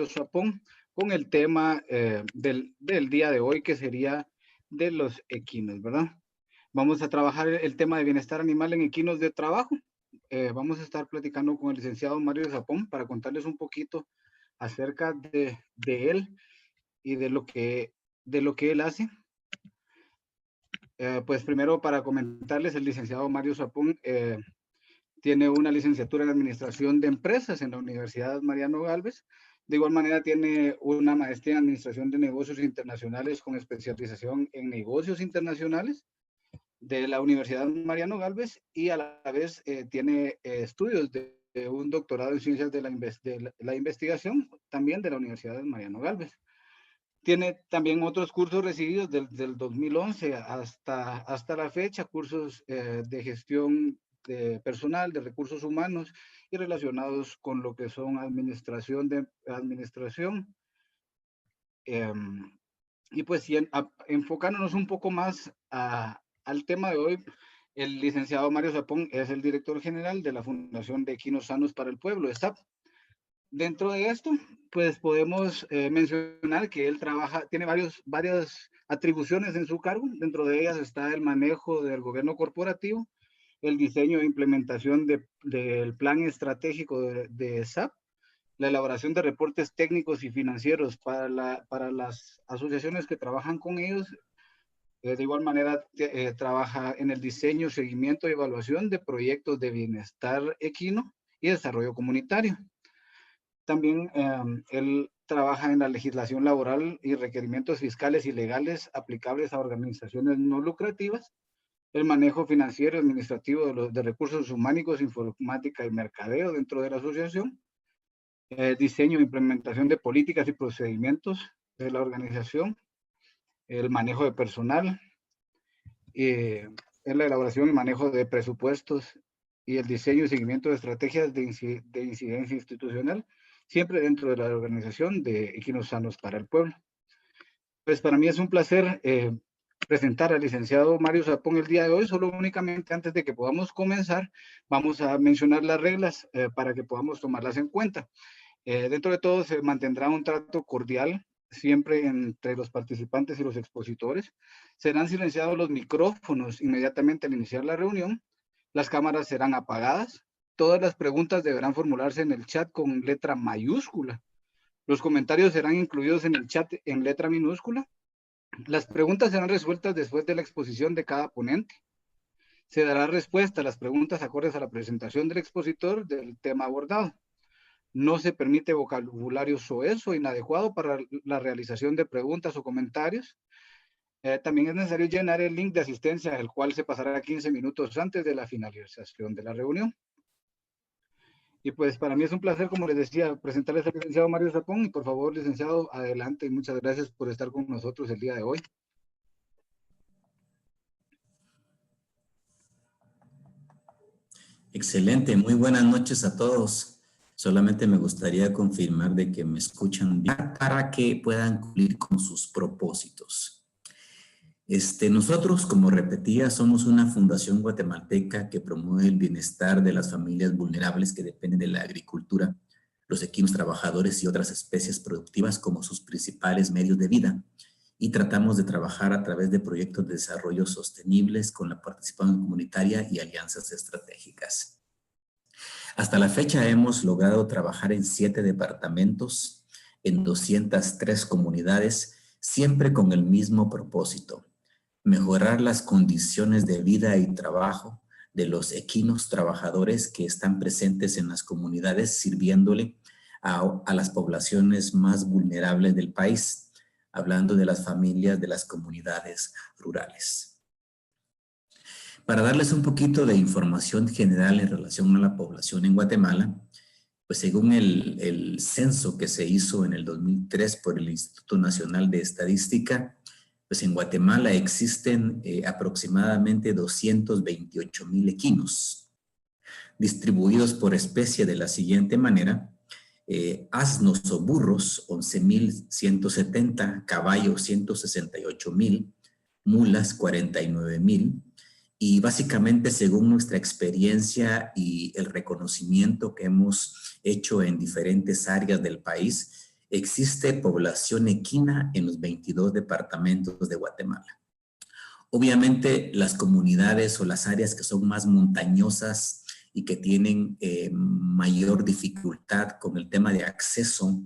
Japón con el tema del día de hoy, que sería de los equinos, ¿verdad? Vamos a trabajar el tema de bienestar animal en equinos de trabajo. Vamos a estar platicando con el licenciado Mario Japón para contarles un poquito acerca de él y de lo que él hace. Pues primero, para comentarles, el licenciado Mario Japón tiene una licenciatura en Administración de Empresas en la Universidad Mariano Gálvez. De igual manera, tiene una maestría en Administración de Negocios Internacionales con especialización en negocios internacionales de la Universidad Mariano Gálvez, y a la vez tiene estudios de un doctorado en Ciencias de la Investigación, también de la Universidad Mariano Gálvez. Tiene también otros cursos recibidos desde el 2011 hasta la fecha, cursos de gestión de personal, de recursos humanos y relacionados con lo que son administración. Y pues enfocándonos un poco más al tema de hoy, el licenciado Mario Japón es el director general de la Fundación de Equinos Sanos para el Pueblo, SAP. Dentro de esto, pues podemos mencionar que él tiene varias atribuciones en su cargo. Dentro de ellas está el manejo del gobierno corporativo, el diseño e implementación del plan estratégico de SAP, la elaboración de reportes técnicos y financieros para las asociaciones que trabajan con ellos. De igual manera, trabaja en el diseño, seguimiento y evaluación de proyectos de bienestar equino y desarrollo comunitario. También él trabaja en la legislación laboral y requerimientos fiscales y legales aplicables a organizaciones no lucrativas, el manejo financiero y administrativo de recursos humanos, informática y mercadeo dentro de la asociación, diseño e implementación de políticas y procedimientos de la organización, el manejo de personal, en la elaboración y manejo de presupuestos y el diseño y seguimiento de estrategias de incidencia institucional, siempre dentro de la organización de Equinos Sanos para el Pueblo. Pues para mí es un placer presentar al licenciado Mario Japón el día de hoy. Solo únicamente antes de que podamos comenzar, vamos a mencionar las reglas para que podamos tomarlas en cuenta. Dentro de todo se mantendrá un trato cordial siempre entre los participantes y los expositores. Serán silenciados los micrófonos inmediatamente al iniciar la reunión. Las cámaras serán apagadas. Todas las preguntas deberán formularse en el chat con letra mayúscula. Los comentarios serán incluidos en el chat en letra minúscula. Las preguntas serán resueltas después de la exposición de cada ponente. Se dará respuesta a las preguntas acordes a la presentación del expositor del tema abordado. No se permite vocabulario soez o inadecuado para la realización de preguntas o comentarios. También es necesario llenar el link de asistencia, el cual se pasará 15 minutos antes de la finalización de la reunión. Y pues para mí es un placer, como les decía, presentarles al licenciado Mario Japón. Y por favor, licenciado, adelante, y muchas gracias por estar con nosotros el día de hoy. Excelente, muy buenas noches a todos. Solamente me gustaría confirmar de que me escuchan bien para que puedan cumplir con sus propósitos. Nosotros, como repetía, somos una fundación guatemalteca que promueve el bienestar de las familias vulnerables que dependen de la agricultura, los equinos trabajadores y otras especies productivas como sus principales medios de vida. Y tratamos de trabajar a través de proyectos de desarrollo sostenibles con la participación comunitaria y alianzas estratégicas. Hasta la fecha hemos logrado trabajar en 7 departamentos, en 203 comunidades, siempre con el mismo propósito: mejorar las condiciones de vida y trabajo de los equinos trabajadores que están presentes en las comunidades, sirviéndole a las poblaciones más vulnerables del país, hablando de las familias de las comunidades rurales. Para darles un poquito de información general en relación a la población en Guatemala, pues según el censo que se hizo en el 2003 por el Instituto Nacional de Estadística, pues en Guatemala existen aproximadamente 228,000 equinos, distribuidos por especie de la siguiente manera: asnos o burros, 11,170, caballos, 168,000, mulas, 49,000, y básicamente según nuestra experiencia y el reconocimiento que hemos hecho en diferentes áreas del país, existe población equina en los 22 departamentos de Guatemala. Obviamente, las comunidades o las áreas que son más montañosas y que tienen mayor dificultad con el tema de acceso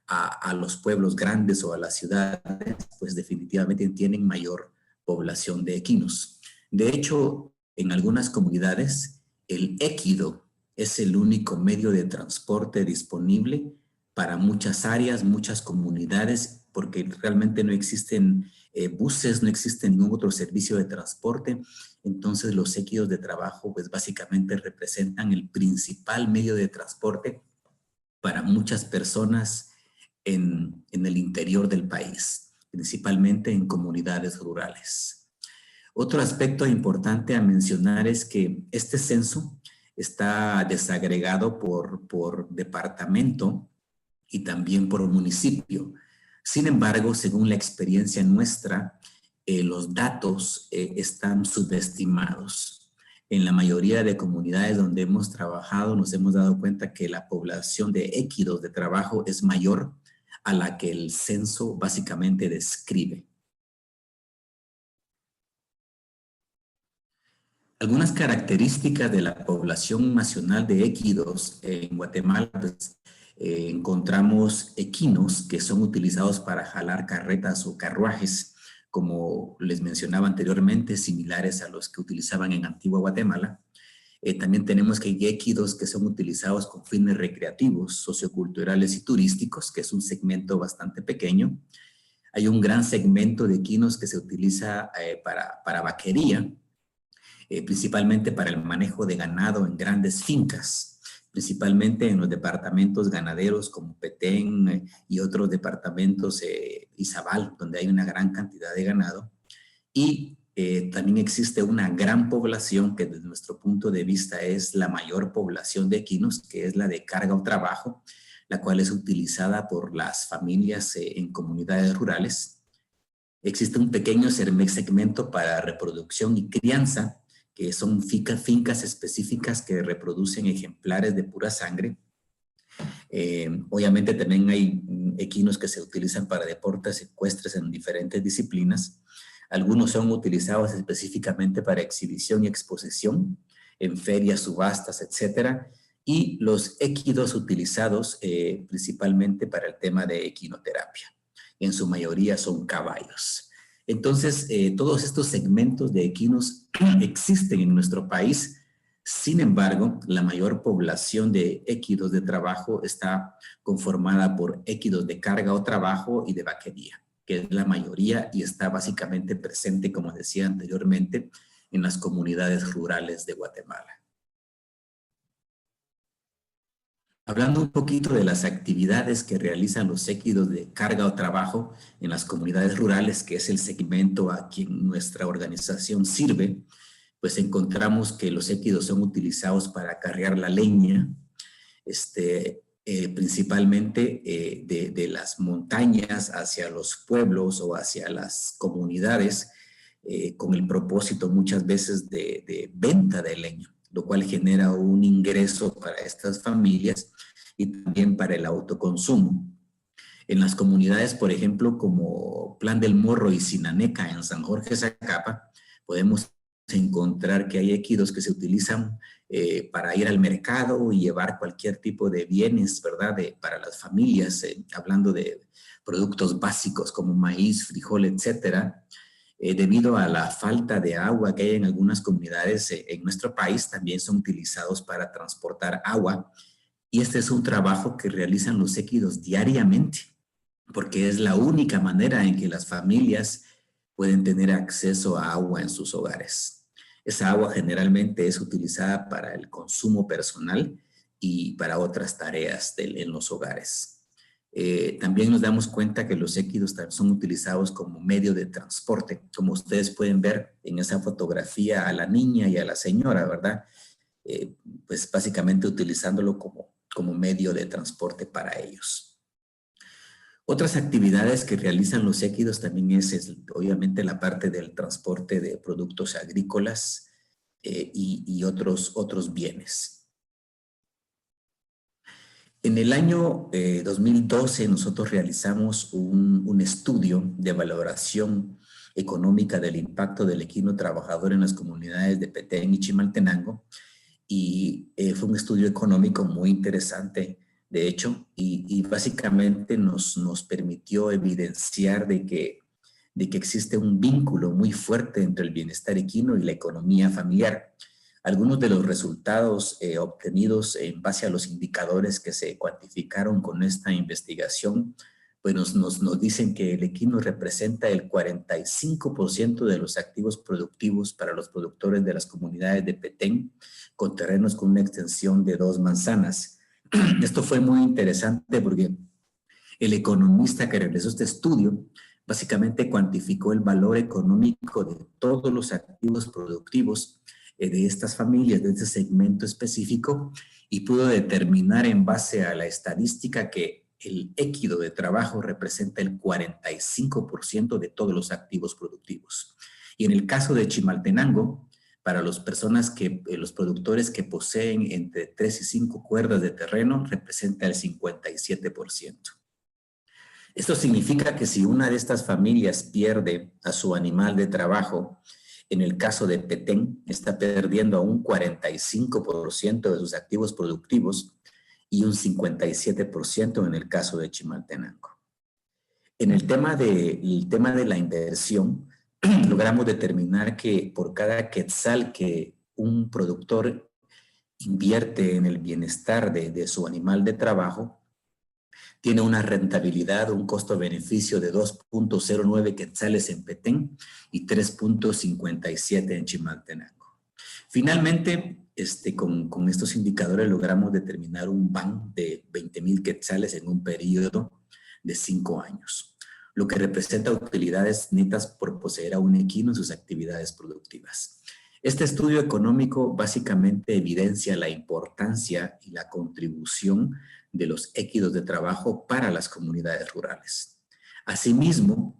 a los pueblos grandes o a las ciudades, pues definitivamente tienen mayor población de equinos. De hecho, en algunas comunidades, el equido es el único medio de transporte disponible para muchas áreas, muchas comunidades, porque realmente no existen buses, no existe ningún otro servicio de transporte. Entonces los equidos de trabajo pues básicamente representan el principal medio de transporte para muchas personas en el interior del país, principalmente en comunidades rurales. Otro aspecto importante a mencionar es que este censo está desagregado por departamento y también por municipio. Sin embargo, según la experiencia nuestra, los datos están subestimados. En la mayoría de comunidades donde hemos trabajado, nos hemos dado cuenta que la población de equidos de trabajo es mayor a la que el censo básicamente describe. Algunas características de la población nacional de equidos en Guatemala, pues, encontramos equinos que son utilizados para jalar carretas o carruajes, como les mencionaba anteriormente, similares a los que utilizaban en Antigua Guatemala. También tenemos que hay equidos que son utilizados con fines recreativos, socioculturales y turísticos, que es un segmento bastante pequeño. Hay un gran segmento de equinos que se utiliza para vaquería, principalmente para el manejo de ganado en grandes fincas, principalmente en los departamentos ganaderos como Petén y otros departamentos, Izabal, donde hay una gran cantidad de ganado. Y también existe una gran población que desde nuestro punto de vista es la mayor población de equinos, que es la de carga o trabajo, la cual es utilizada por las familias en comunidades rurales. Existe un pequeño segmento para reproducción y crianza, que son fincas específicas que reproducen ejemplares de pura sangre. Obviamente también hay equinos que se utilizan para deportes ecuestres en diferentes disciplinas. Algunos son utilizados específicamente para exhibición y exposición en ferias, subastas, etcétera. Y los equidos utilizados principalmente para el tema de equinoterapia. En su mayoría son caballos. Entonces, todos estos segmentos de equinos existen en nuestro país. Sin embargo, la mayor población de equidos de trabajo está conformada por equidos de carga o trabajo y de vaquería, que es la mayoría y está básicamente presente, como decía anteriormente, en las comunidades rurales de Guatemala. Hablando un poquito de las actividades que realizan los equidos de carga o trabajo en las comunidades rurales, que es el segmento a quien nuestra organización sirve, pues encontramos que los equidos son utilizados para cargar la leña, principalmente de las montañas hacia los pueblos o hacia las comunidades, con el propósito muchas veces de venta de leña, lo cual genera un ingreso para estas familias y también para el autoconsumo. En las comunidades, por ejemplo, como Plan del Morro y Sinaneca en San Jorge, Zacapa, podemos encontrar que hay equidos que se utilizan para ir al mercado y llevar cualquier tipo de bienes, ¿verdad? Para las familias, hablando de productos básicos como maíz, frijol, etcétera. Debido a la falta de agua que hay en algunas comunidades en nuestro país, también son utilizados para transportar agua. Y este es un trabajo que realizan los equidos diariamente, porque es la única manera en que las familias pueden tener acceso a agua en sus hogares. Esa agua generalmente es utilizada para el consumo personal y para otras tareas en los hogares. También nos damos cuenta que los equidos son utilizados como medio de transporte, como ustedes pueden ver en esa fotografía a la niña y a la señora, ¿verdad? Pues básicamente utilizándolo como medio de transporte para ellos. Otras actividades que realizan los equidos también es obviamente la parte del transporte de productos agrícolas y otros bienes. En el año 2012 nosotros realizamos un estudio de valoración económica del impacto del equino trabajador en las comunidades de Petén y Chimaltenango, y fue un estudio económico muy interesante, de hecho, y básicamente nos permitió evidenciar de que existe un vínculo muy fuerte entre el bienestar equino y la economía familiar. Algunos de los resultados obtenidos en base a los indicadores que se cuantificaron con esta investigación, pues nos dicen que el equino representa el 45% de los activos productivos para los productores de las comunidades de Petén, con terrenos con una extensión de 2 manzanas. Esto fue muy interesante porque el economista que realizó este estudio básicamente cuantificó el valor económico de todos los activos productivos de estas familias, de este segmento específico, y pudo determinar en base a la estadística que el équido de trabajo representa el 45% de todos los activos productivos. Y en el caso de Chimaltenango, para las personas los productores que poseen entre 3 y 5 cuerdas de terreno, representa el 57%. Esto significa que si una de estas familias pierde a su animal de trabajo, en el caso de Petén, está perdiendo a un 45% de sus activos productivos y un 57% en el caso de Chimaltenango. En el tema de la inversión, logramos determinar que por cada quetzal que un productor invierte en el bienestar de su animal de trabajo, tiene una rentabilidad, un costo-beneficio de 2.09 quetzales en Petén y 3.57 en Chimaltenango. Finalmente, con estos indicadores logramos determinar un BAN de 20,000 quetzales en un periodo de 5 años, lo que representa utilidades netas por poseer a un equino en sus actividades productivas. Este estudio económico básicamente evidencia la importancia y la contribución de los équidos de trabajo para las comunidades rurales. Asimismo,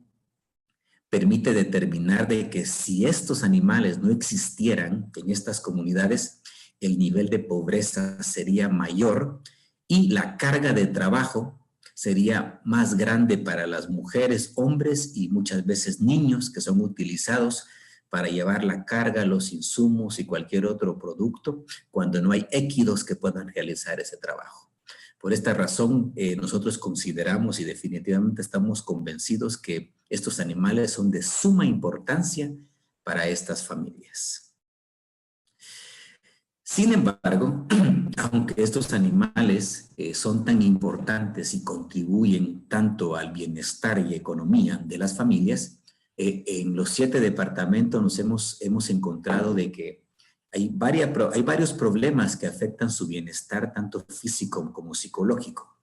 permite determinar de que si estos animales no existieran en estas comunidades, el nivel de pobreza sería mayor y la carga de trabajo sería más grande para las mujeres, hombres y muchas veces niños que son utilizados para llevar la carga, los insumos y cualquier otro producto cuando no hay équidos que puedan realizar ese trabajo. Por esta razón, nosotros consideramos y definitivamente estamos convencidos que estos animales son de suma importancia para estas familias. Sin embargo, aunque estos animales son tan importantes y contribuyen tanto al bienestar y economía de las familias, en los 7 departamentos nos hemos encontrado de que hay varios problemas que afectan su bienestar, tanto físico como psicológico.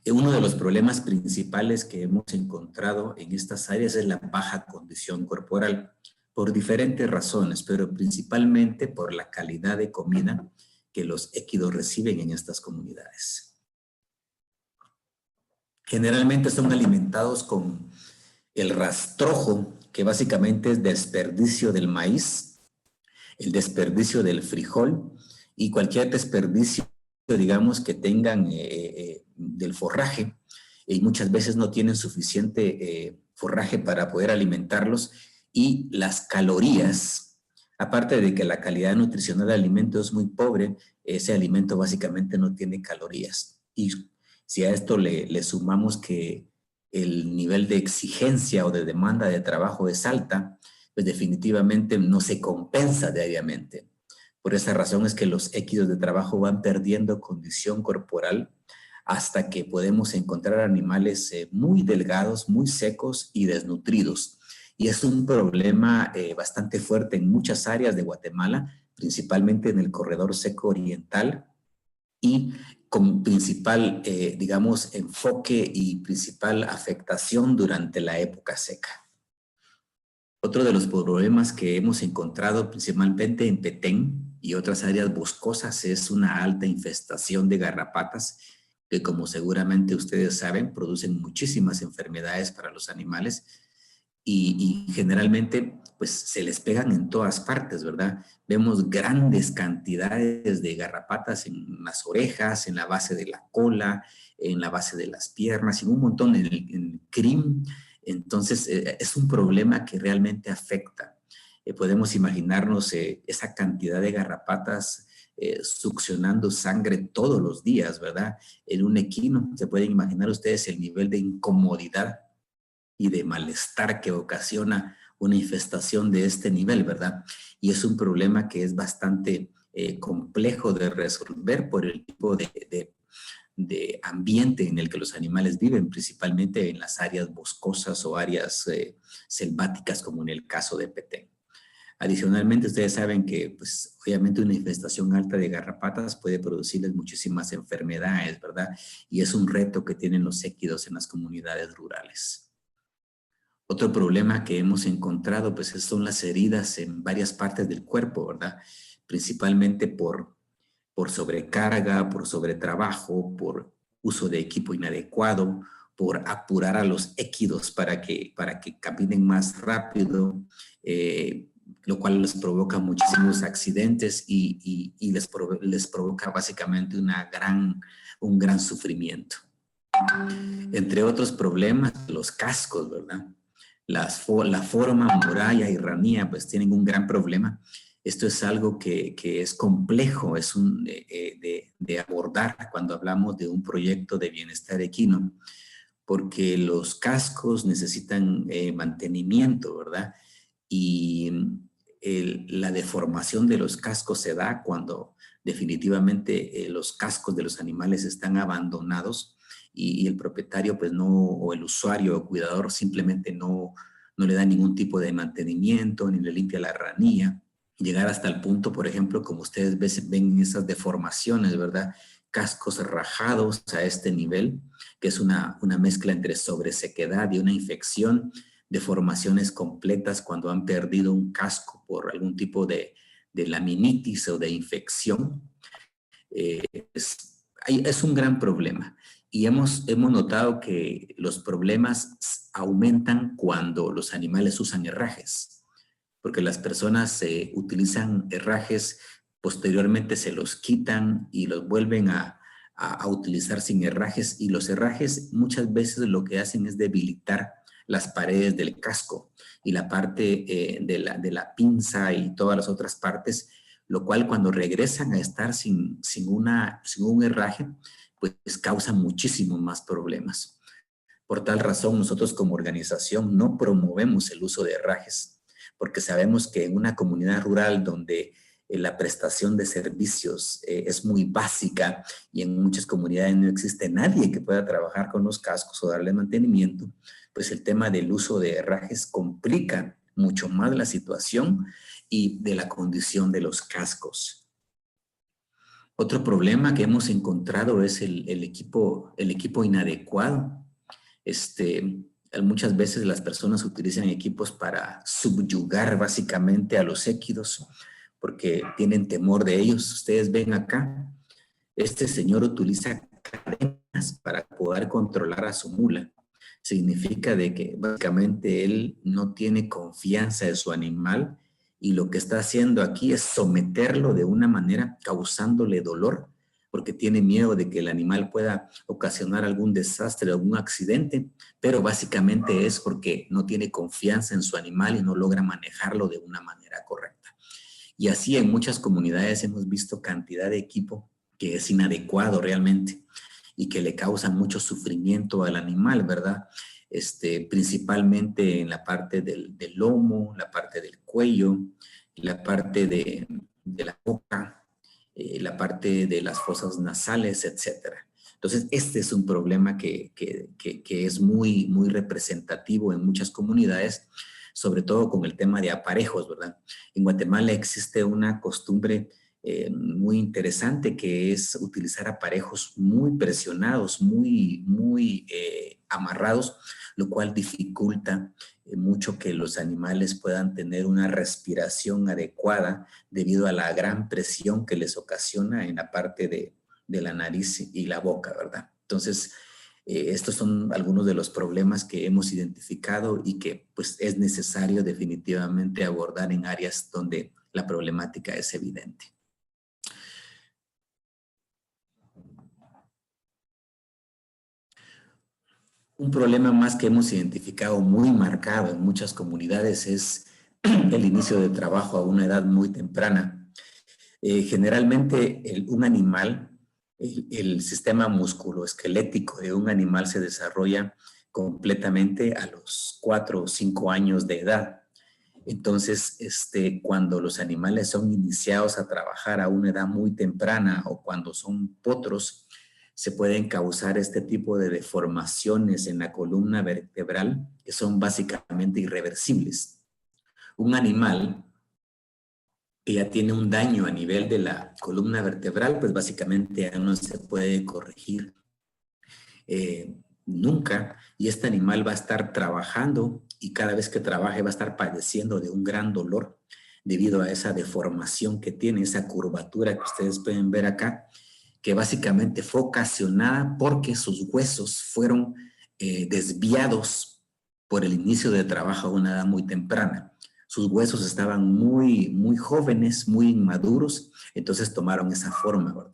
Uno de los problemas principales que hemos encontrado en estas áreas es la baja condición corporal, por diferentes razones, pero principalmente por la calidad de comida que los équidos reciben en estas comunidades. Generalmente son alimentados con el rastrojo, que básicamente es desperdicio del maíz, el desperdicio del frijol y cualquier desperdicio, digamos, que tengan del forraje, y muchas veces no tienen suficiente forraje para poder alimentarlos, y las calorías, aparte de que la calidad nutricional del alimento es muy pobre, ese alimento básicamente no tiene calorías. Y si a esto le sumamos que el nivel de exigencia o de demanda de trabajo es alta, pues definitivamente no se compensa diariamente. Por esa razón es que los équidos de trabajo van perdiendo condición corporal hasta que podemos encontrar animales muy delgados, muy secos y desnutridos. Y es un problema bastante fuerte en muchas áreas de Guatemala, principalmente en el corredor seco oriental, y con principal, digamos, enfoque y principal afectación durante la época seca. Otro de los problemas que hemos encontrado principalmente en Petén y otras áreas boscosas es una alta infestación de garrapatas que, como seguramente ustedes saben, producen muchísimas enfermedades para los animales y generalmente pues se les pegan en todas partes, ¿verdad? Vemos grandes cantidades de garrapatas en las orejas, en la base de la cola, en la base de las piernas, y un montón en el crin. Entonces, es un problema que realmente afecta. Podemos imaginarnos esa cantidad de garrapatas succionando sangre todos los días, ¿verdad? En un equino, se pueden imaginar ustedes el nivel de incomodidad y de malestar que ocasiona una infestación de este nivel, ¿verdad? Y es un problema que es bastante complejo de resolver por el tipo de ambiente en el que los animales viven, principalmente en las áreas boscosas o áreas selváticas, como en el caso de Petén. Adicionalmente, ustedes saben que, pues, obviamente una infestación alta de garrapatas puede producirles muchísimas enfermedades, ¿verdad? Y es un reto que tienen los équidos en las comunidades rurales. Otro problema que hemos encontrado, pues, son las heridas en varias partes del cuerpo, ¿verdad? Principalmente por sobrecarga, por sobretrabajo, por uso de equipo inadecuado, por apurar a los équidos para que caminen más rápido, lo cual les provoca muchísimos accidentes y les provoca básicamente un gran sufrimiento. Entre otros problemas, los cascos, ¿verdad? La forma muralla y ranía, pues tienen un gran problema. Esto es algo que es complejo, es de abordar cuando hablamos de un proyecto de bienestar equino, porque los cascos necesitan mantenimiento, ¿verdad? Y la deformación de los cascos se da cuando definitivamente los cascos de los animales están abandonados y el propietario, pues no, o el usuario o cuidador simplemente no le da ningún tipo de mantenimiento ni le limpia la ranía. Llegar hasta el punto, por ejemplo, como ustedes ven esas deformaciones, ¿verdad? Cascos rajados a este nivel, que es una mezcla entre sobresequedad y una infección, deformaciones completas cuando han perdido un casco por algún tipo de laminitis o de infección. Es un gran problema. Y hemos notado que los problemas aumentan cuando los animales usan herrajes, porque las personas utilizan herrajes, posteriormente se los quitan y los vuelven a utilizar sin herrajes, y los herrajes muchas veces lo que hacen es debilitar las paredes del casco y la parte de la pinza y todas las otras partes, lo cual cuando regresan a estar sin un herraje, pues causa muchísimos más problemas. Por tal razón, nosotros como organización no promovemos el uso de herrajes, porque sabemos que en una comunidad rural donde la prestación de servicios es muy básica y en muchas comunidades no existe nadie que pueda trabajar con los cascos o darle mantenimiento, pues el tema del uso de herrajes complica mucho más la situación y de la condición de los cascos. Otro problema que hemos encontrado es el equipo inadecuado. Muchas veces las personas utilizan equipos para subyugar básicamente a los équidos porque tienen temor de ellos. Ustedes ven acá, este señor utiliza cadenas para poder controlar a su mula. Significa de que básicamente él no tiene confianza de su animal y lo que está haciendo aquí es someterlo de una manera causándole dolor porque tiene miedo de que el animal pueda ocasionar algún desastre o algún accidente, pero básicamente es porque no tiene confianza en su animal y no logra manejarlo de una manera correcta. Y así en muchas comunidades hemos visto cantidad de equipo que es inadecuado realmente y que le causa mucho sufrimiento al animal, ¿verdad? Principalmente en la parte del lomo, la parte del cuello, la parte de la boca, la parte de las fosas nasales, etcétera. Entonces, este es un problema que es muy, muy representativo en muchas comunidades, sobre todo con el tema de aparejos, ¿verdad? En Guatemala existe una costumbre muy interesante que es utilizar aparejos muy presionados, muy amarrados, lo cual dificulta mucho que los animales puedan tener una respiración adecuada debido a la gran presión que les ocasiona en la parte de la nariz y la boca, ¿verdad? Entonces, Estos son algunos de los problemas que hemos identificado y que pues es necesario definitivamente abordar en áreas donde la problemática es evidente. Un problema más que hemos identificado muy marcado en muchas comunidades es el inicio de trabajo a una edad muy temprana. Generalmente un animal, el sistema musculoesquelético de un animal se desarrolla completamente a los 4 o 5 años de edad. Entonces, cuando los animales son iniciados a trabajar a una edad muy temprana o cuando son potros, se pueden causar este tipo de deformaciones en la columna vertebral que son básicamente irreversibles. Un animal que ya tiene un daño a nivel de la columna vertebral, pues básicamente ya no se puede corregir nunca, y este animal va a estar trabajando y cada vez que trabaje va a estar padeciendo de un gran dolor debido a esa deformación que tiene, esa curvatura que ustedes pueden ver acá, que básicamente fue ocasionada porque sus huesos fueron desviados por el inicio de trabajo a una edad muy temprana. Sus huesos estaban muy jóvenes, muy inmaduros, entonces tomaron esa forma, ¿verdad?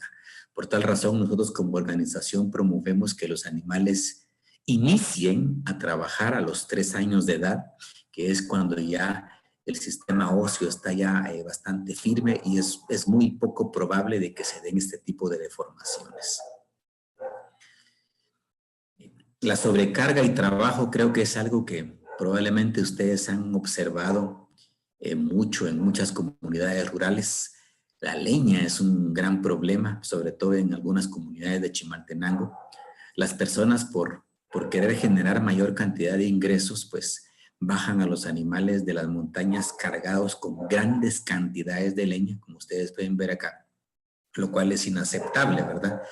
Por tal razón, nosotros como organización promovemos que los animales inicien a trabajar a los 3 años de edad, que es cuando ya el sistema óseo está ya bastante firme y es muy poco probable de que se den este tipo de deformaciones. La sobrecarga y trabajo creo que es algo que probablemente ustedes han observado mucho en muchas comunidades rurales. La leña es un gran problema, sobre todo en algunas comunidades de Chimaltenango. Las personas por querer generar mayor cantidad de ingresos, pues bajan a los animales de las montañas cargados con grandes cantidades de leña, como ustedes pueden ver acá, lo cual es inaceptable, ¿verdad?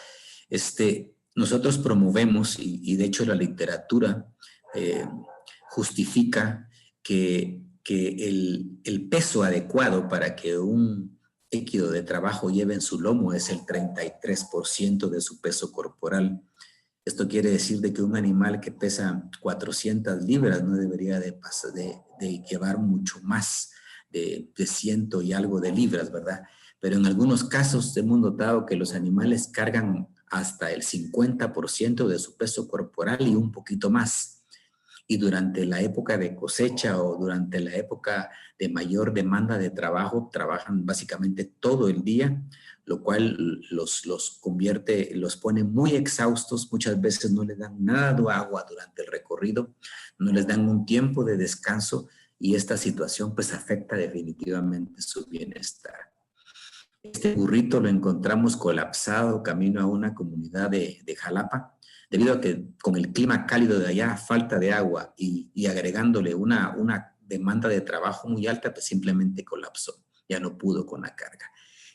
Nosotros promovemos, y de hecho la literatura justifica que el peso adecuado para que un équido de trabajo lleve en su lomo es el 33% de su peso corporal. Esto quiere decir de que un animal que pesa 400 libras no debería de llevar mucho más de 100 y algo de libras, ¿verdad? Pero en algunos casos hemos notado que los animales cargan hasta el 50% de su peso corporal y un poquito más. Y durante la época de cosecha o durante la época de mayor demanda de trabajo, trabajan básicamente todo el día, lo cual los convierte, los pone muy exhaustos. Muchas veces no les dan nada de agua durante el recorrido, no les dan un tiempo de descanso y esta situación pues afecta definitivamente su bienestar. Este burrito lo encontramos colapsado camino a una comunidad de Jalapa, debido a que con el clima cálido de allá, falta de agua y agregándole una demanda de trabajo muy alta, pues simplemente colapsó, ya no pudo con la carga.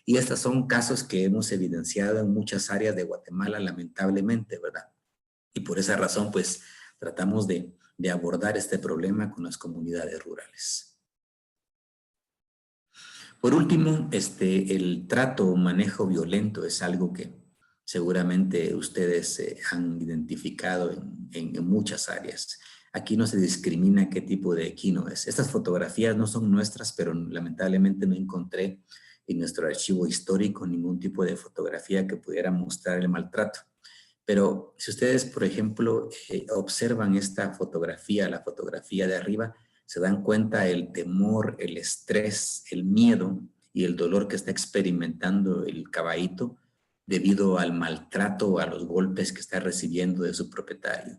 Y estos son casos que hemos evidenciado en muchas áreas de Guatemala, lamentablemente, ¿verdad? Y por esa razón, pues, tratamos de abordar este problema con las comunidades rurales. Por último, el trato o manejo violento es algo que seguramente ustedes han identificado en muchas áreas. Aquí no se discrimina qué tipo de equino es. Estas fotografías no son nuestras, pero lamentablemente no encontré en nuestro archivo histórico ningún tipo de fotografía que pudiera mostrar el maltrato. Pero si ustedes, por ejemplo, observan esta fotografía, la fotografía de arriba, se dan cuenta el temor, el estrés, el miedo y el dolor que está experimentando el caballito debido al maltrato, a los golpes que está recibiendo de su propietario.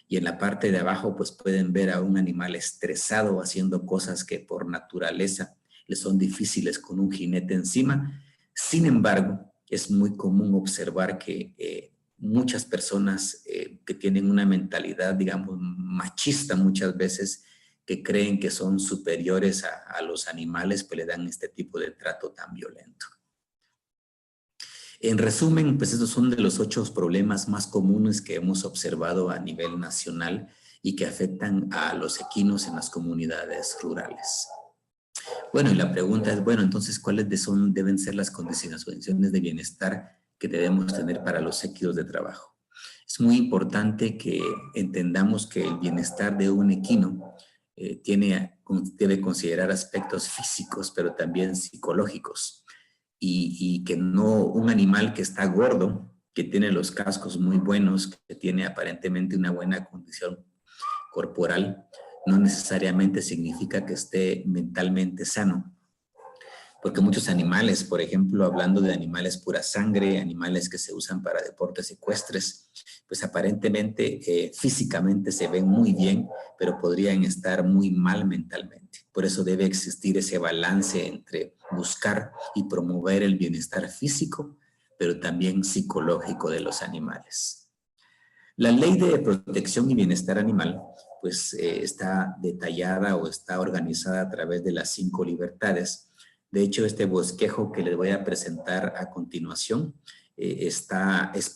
Y en la parte de abajo, pues pueden ver a un animal estresado haciendo cosas que por naturaleza le son difíciles con un jinete encima. Sin embargo, es muy común observar que muchas personas que tienen una mentalidad, digamos, machista muchas veces, que creen que son superiores a los animales, pues le dan este tipo de trato tan violento. En resumen, pues estos son de los 8 problemas más comunes que hemos observado a nivel nacional y que afectan a los equinos en las comunidades rurales. Bueno, y la pregunta es, bueno, entonces, ¿cuáles deben ser las condiciones de bienestar que debemos tener para los equinos de trabajo? Es muy importante que entendamos que el bienestar de un equino debe considerar aspectos físicos, pero también psicológicos. Y que no un animal que está gordo, que tiene los cascos muy buenos, que tiene aparentemente una buena condición corporal, no necesariamente significa que esté mentalmente sano. Porque muchos animales, por ejemplo, hablando de animales pura sangre, animales que se usan para deportes ecuestres, pues aparentemente físicamente se ven muy bien, pero podrían estar muy mal mentalmente. Por eso debe existir ese balance entre buscar y promover el bienestar físico, pero también psicológico de los animales. La ley de protección y bienestar animal pues está detallada o está organizada a través de las 5 libertades. De hecho, este bosquejo que les voy a presentar a continuación es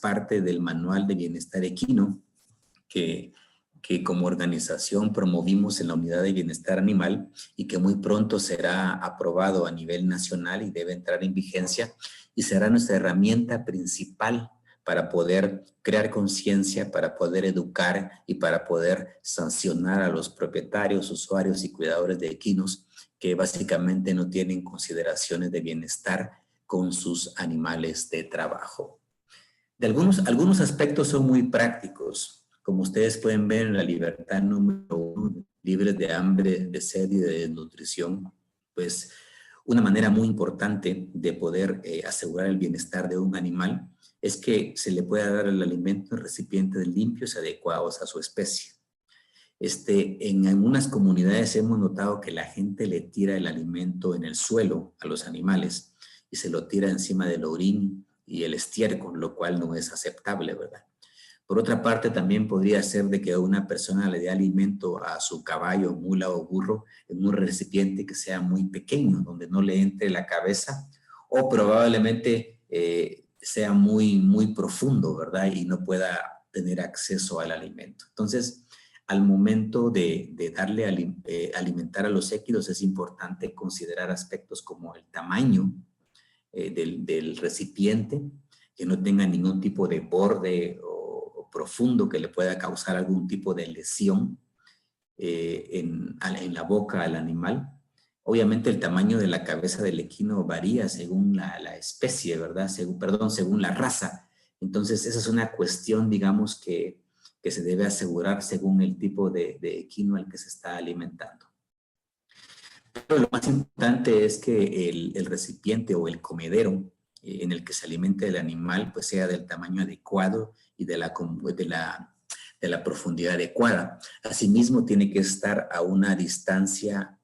parte del Manual de Bienestar Equino que como organización promovimos en la Unidad de Bienestar Animal y que muy pronto será aprobado a nivel nacional y debe entrar en vigencia y será nuestra herramienta principal para poder crear conciencia, para poder educar y para poder sancionar a los propietarios, usuarios y cuidadores de equinos que básicamente no tienen consideraciones de bienestar con sus animales de trabajo. Algunos aspectos son muy prácticos. Como ustedes pueden ver en la libertad número 1, libres de hambre, de sed y de desnutrición, pues una manera muy importante de poder asegurar el bienestar de un animal es que se le pueda dar el alimento en recipientes limpios y adecuados a su especie. En algunas comunidades hemos notado que la gente le tira el alimento en el suelo a los animales y se lo tira encima del orín y el estiércol, lo cual no es aceptable, ¿verdad? Por otra parte, también podría ser de que una persona le dé alimento a su caballo, mula o burro en un recipiente que sea muy pequeño, donde no le entre la cabeza, o probablemente sea muy profundo, ¿verdad? Y no pueda tener acceso al alimento. Entonces, al momento de darle alimentar a los équidos, es importante considerar aspectos como el tamaño del recipiente, que no tenga ningún tipo de borde o profundo que le pueda causar algún tipo de lesión en la boca al animal. Obviamente el tamaño de la cabeza del equino varía según la especie, ¿verdad? Según la raza. Entonces esa es una cuestión, digamos, que se debe asegurar según el tipo de equino al que se está alimentando. Pero lo más importante es que el recipiente o el comedero en el que se alimente el animal pues sea del tamaño adecuado y de la profundidad adecuada. Asimismo, tiene que estar a una distancia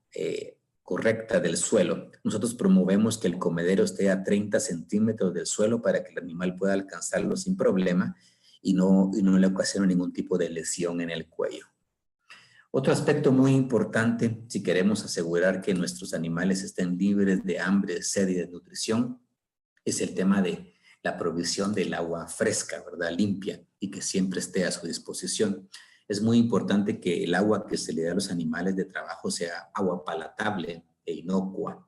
correcta del suelo. Nosotros promovemos que el comedero esté a 30 centímetros del suelo para que el animal pueda alcanzarlo sin problema y no le ocasione ningún tipo de lesión en el cuello. Otro aspecto muy importante, si queremos asegurar que nuestros animales estén libres de hambre, sed y desnutrición, es el tema de la provisión del agua fresca, ¿verdad? Limpia y que siempre esté a su disposición. Es muy importante que el agua que se le da a los animales de trabajo sea agua palatable e inocua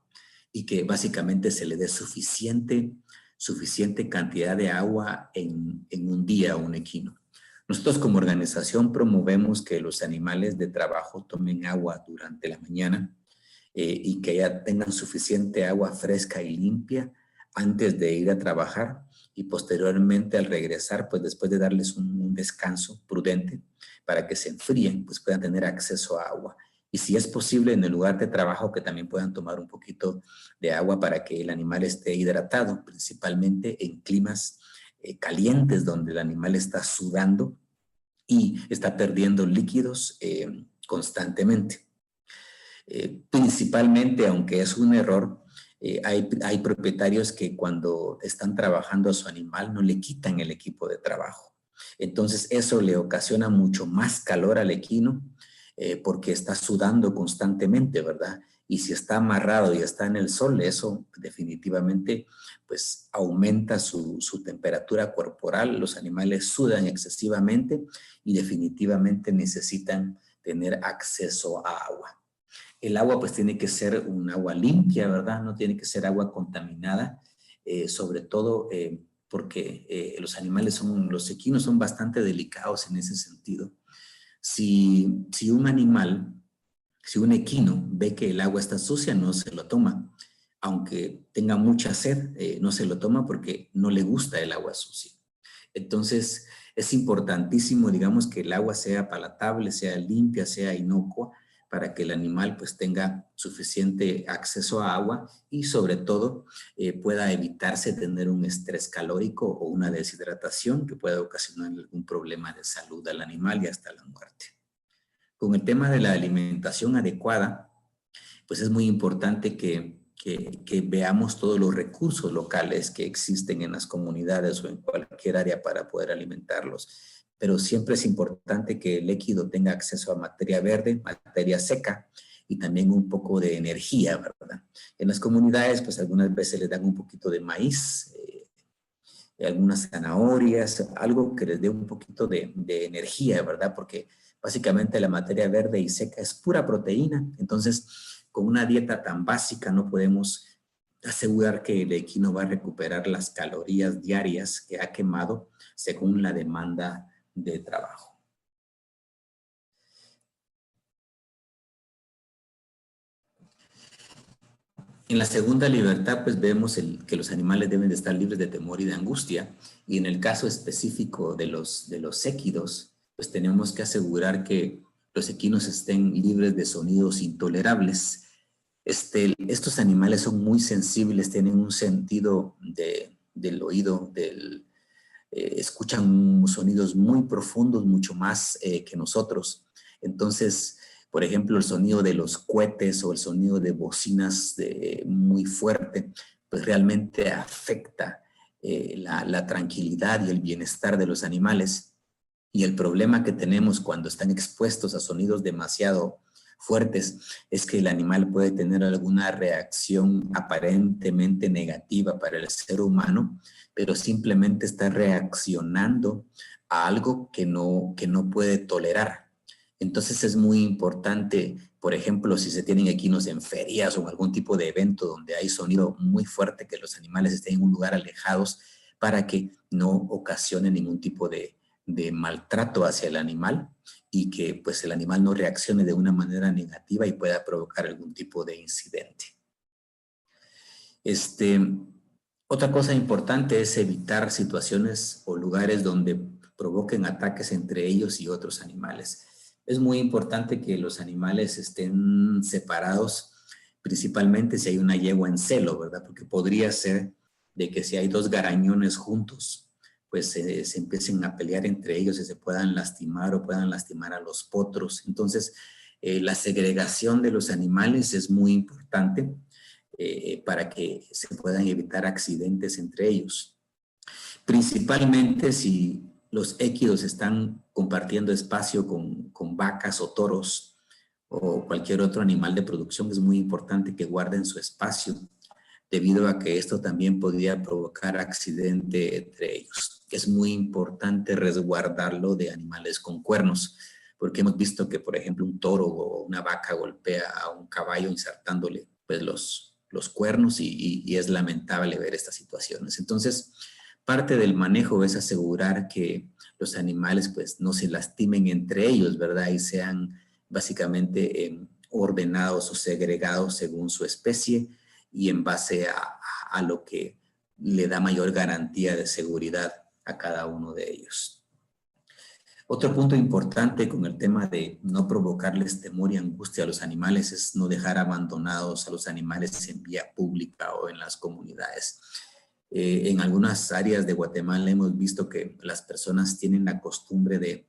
y que básicamente se le dé suficiente cantidad de agua en un día a un equino. Nosotros como organización promovemos que los animales de trabajo tomen agua durante la mañana y que ya tengan suficiente agua fresca y limpia antes de ir a trabajar y posteriormente al regresar, pues después de darles un descanso prudente para que se enfríen, pues puedan tener acceso a agua. Y si es posible en el lugar de trabajo que también puedan tomar un poquito de agua para que el animal esté hidratado, principalmente en climas calientes donde el animal está sudando y está perdiendo líquidos constantemente. Principalmente, aunque es un error, hay propietarios que cuando están trabajando a su animal no le quitan el equipo de trabajo. Entonces eso le ocasiona mucho más calor al equino porque está sudando constantemente, ¿verdad? Y si está amarrado y está en el sol, eso definitivamente pues aumenta su temperatura corporal. Los animales sudan excesivamente y definitivamente necesitan tener acceso a agua. El agua pues tiene que ser un agua limpia, ¿verdad? No tiene que ser agua contaminada, sobre todo porque los equinos son bastante delicados en ese sentido. Si un equino ve que el agua está sucia, no se lo toma. Aunque tenga mucha sed, no se lo toma porque no le gusta el agua sucia. Entonces, es importantísimo, digamos, que el agua sea palatable, sea limpia, sea inocua, para que el animal pues tenga suficiente acceso a agua y sobre todo pueda evitarse tener un estrés calórico o una deshidratación que pueda ocasionar algún problema de salud al animal y hasta la muerte. Con el tema de la alimentación adecuada, pues es muy importante que veamos todos los recursos locales que existen en las comunidades o en cualquier área para poder alimentarlos. Pero siempre es importante que el equido tenga acceso a materia verde, materia seca y también un poco de energía, ¿verdad? En las comunidades, pues algunas veces les dan un poquito de maíz, algunas zanahorias, algo que les dé un poquito de energía, ¿verdad? Porque básicamente la materia verde y seca es pura proteína. Entonces, con una dieta tan básica no podemos asegurar que el equino va a recuperar las calorías diarias que ha quemado según la demanda de trabajo. En la segunda libertad, pues vemos que los animales deben de estar libres de temor y de angustia. Y en el caso específico de los equidos, pues tenemos que asegurar que los equinos estén libres de sonidos intolerables. Estos animales son muy sensibles, tienen un sentido del oído, escuchan sonidos muy profundos, mucho más que nosotros. Entonces, por ejemplo, el sonido de los cohetes o el sonido de bocinas muy fuerte, pues realmente afecta la tranquilidad y el bienestar de los animales. Y el problema que tenemos cuando están expuestos a sonidos demasiado fuertes es que el animal puede tener alguna reacción aparentemente negativa para el ser humano, pero simplemente está reaccionando a algo que no puede tolerar. Entonces es muy importante, por ejemplo, si se tienen equinos en ferias o en algún tipo de evento donde hay sonido muy fuerte, que los animales estén en un lugar alejados para que no ocasione ningún tipo de maltrato hacia el animal y que pues el animal no reaccione de una manera negativa y pueda provocar algún tipo de incidente. Otra cosa importante es evitar situaciones o lugares donde provoquen ataques entre ellos y otros animales. Es muy importante que los animales estén separados, principalmente si hay una yegua en celo, ¿verdad? Porque podría ser de que si hay dos garañones juntos, pues se empiecen a pelear entre ellos y se puedan lastimar o puedan lastimar a los potros. Entonces, la segregación de los animales es muy importante para que se puedan evitar accidentes entre ellos. Principalmente si los équidos están compartiendo espacio con vacas o toros o cualquier otro animal de producción, es muy importante que guarden su espacio, debido a que esto también podría provocar accidente entre ellos. Es muy importante resguardarlo de animales con cuernos, porque hemos visto que, por ejemplo, un toro o una vaca golpea a un caballo insertándole pues, los cuernos y es lamentable ver estas situaciones. Entonces, parte del manejo es asegurar que los animales pues no se lastimen entre ellos, ¿verdad? Y sean básicamente ordenados o segregados según su especie y en base a lo que le da mayor garantía de seguridad a cada uno de ellos. Otro punto importante con el tema de no provocarles temor y angustia a los animales es no dejar abandonados a los animales en vía pública o en las comunidades. En algunas áreas de Guatemala hemos visto que las personas tienen la costumbre de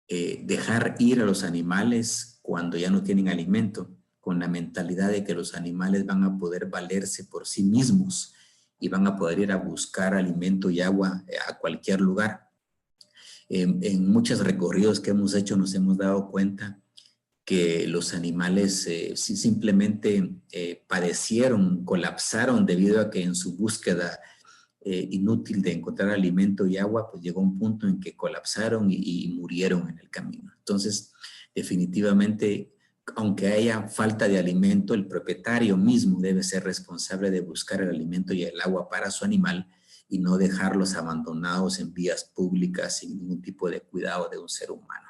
dejar ir a los animales cuando ya no tienen alimento, con la mentalidad de que los animales van a poder valerse por sí mismos y van a poder ir a buscar alimento y agua a cualquier lugar. En muchos recorridos que hemos hecho nos hemos dado cuenta que los animales sí simplemente padecieron, colapsaron debido a que en su búsqueda inútil de encontrar alimento y agua, pues llegó un punto en que colapsaron y murieron en el camino. Entonces, definitivamente, aunque haya falta de alimento, el propietario mismo debe ser responsable de buscar el alimento y el agua para su animal y no dejarlos abandonados en vías públicas sin ningún tipo de cuidado de un ser humano.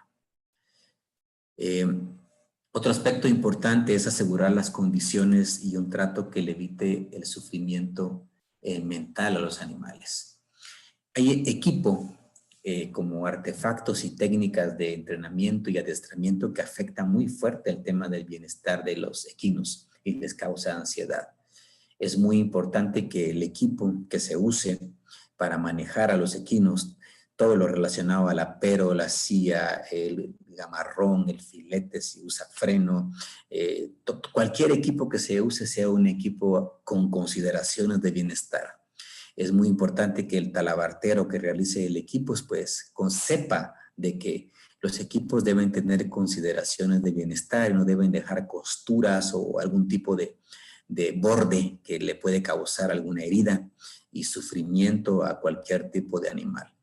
Otro aspecto importante es asegurar las condiciones y un trato que le evite el sufrimiento mental a los animales. Hay equipo como artefactos y técnicas de entrenamiento y adiestramiento que afectan muy fuerte el tema del bienestar de los equinos y les causa ansiedad. Es muy importante que el equipo que se use para manejar a los equinos, todo lo relacionado a la pero, la silla, el gamarrón, el filete, si usa freno, cualquier equipo que se use sea un equipo con consideraciones de bienestar. Es muy importante que el talabartero que realice el equipo, pues, sepa de que los equipos deben tener consideraciones de bienestar y no deben dejar costuras o algún tipo de borde que le puede causar alguna herida y sufrimiento a cualquier tipo de animal.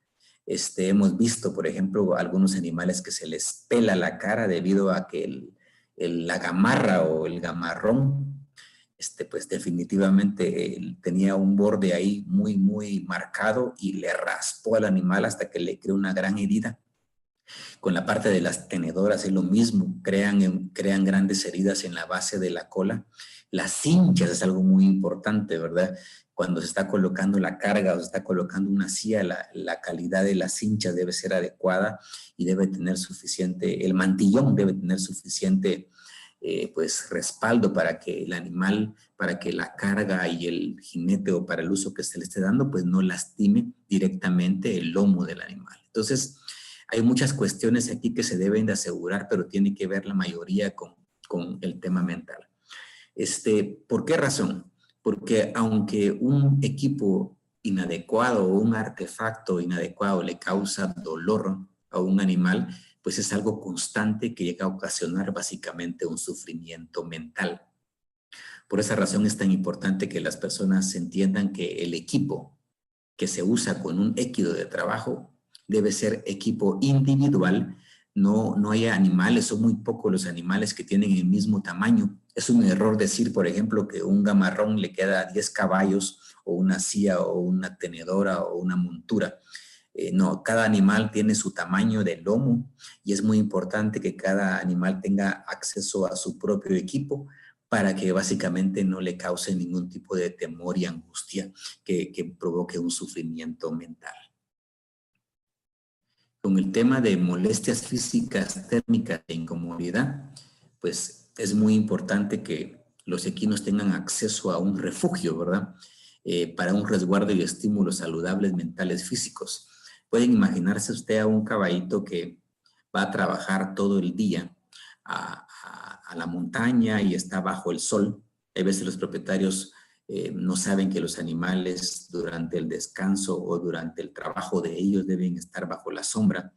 Hemos visto, por ejemplo, algunos animales que se les pela la cara debido a que la gamarra o el gamarrón, pues definitivamente tenía un borde ahí muy, muy marcado y le raspó al animal hasta que le creó una gran herida. Con la parte de las tenedoras es lo mismo, crean grandes heridas en la base de la cola. Las cinchas es algo muy importante, ¿verdad? Cuando se está colocando la carga o se está colocando una silla, la calidad de las cinchas debe ser adecuada y debe tener suficiente, el mantillón debe tener suficiente pues respaldo para que el animal, para que la carga y el jinete o para el uso que se le esté dando, pues no lastime directamente el lomo del animal. Entonces, hay muchas cuestiones aquí que se deben de asegurar, pero tiene que ver la mayoría con el tema mental. ¿Por qué razón? Porque aunque un equipo inadecuado o un artefacto inadecuado le causa dolor a un animal, pues es algo constante que llega a ocasionar básicamente un sufrimiento mental. Por esa razón es tan importante que las personas entiendan que el equipo que se usa con un equipo de trabajo debe ser equipo individual. No hay animales, son muy pocos los animales que tienen el mismo tamaño. Es un error decir, por ejemplo, que un gamarrón le queda a 10 caballos o una silla o una tenedora o una montura. No, cada animal tiene su tamaño de lomo y es muy importante que cada animal tenga acceso a su propio equipo para que básicamente no le cause ningún tipo de temor y angustia que provoque un sufrimiento mental. Con el tema de molestias físicas, térmicas e incomodidad, pues es muy importante que los equinos tengan acceso a un refugio, ¿verdad? Para un resguardo y estímulos saludables mentales físicos. Pueden imaginarse usted a un caballito que va a trabajar todo el día a la montaña y está bajo el sol. A veces los propietarios no saben que los animales durante el descanso o durante el trabajo de ellos deben estar bajo la sombra.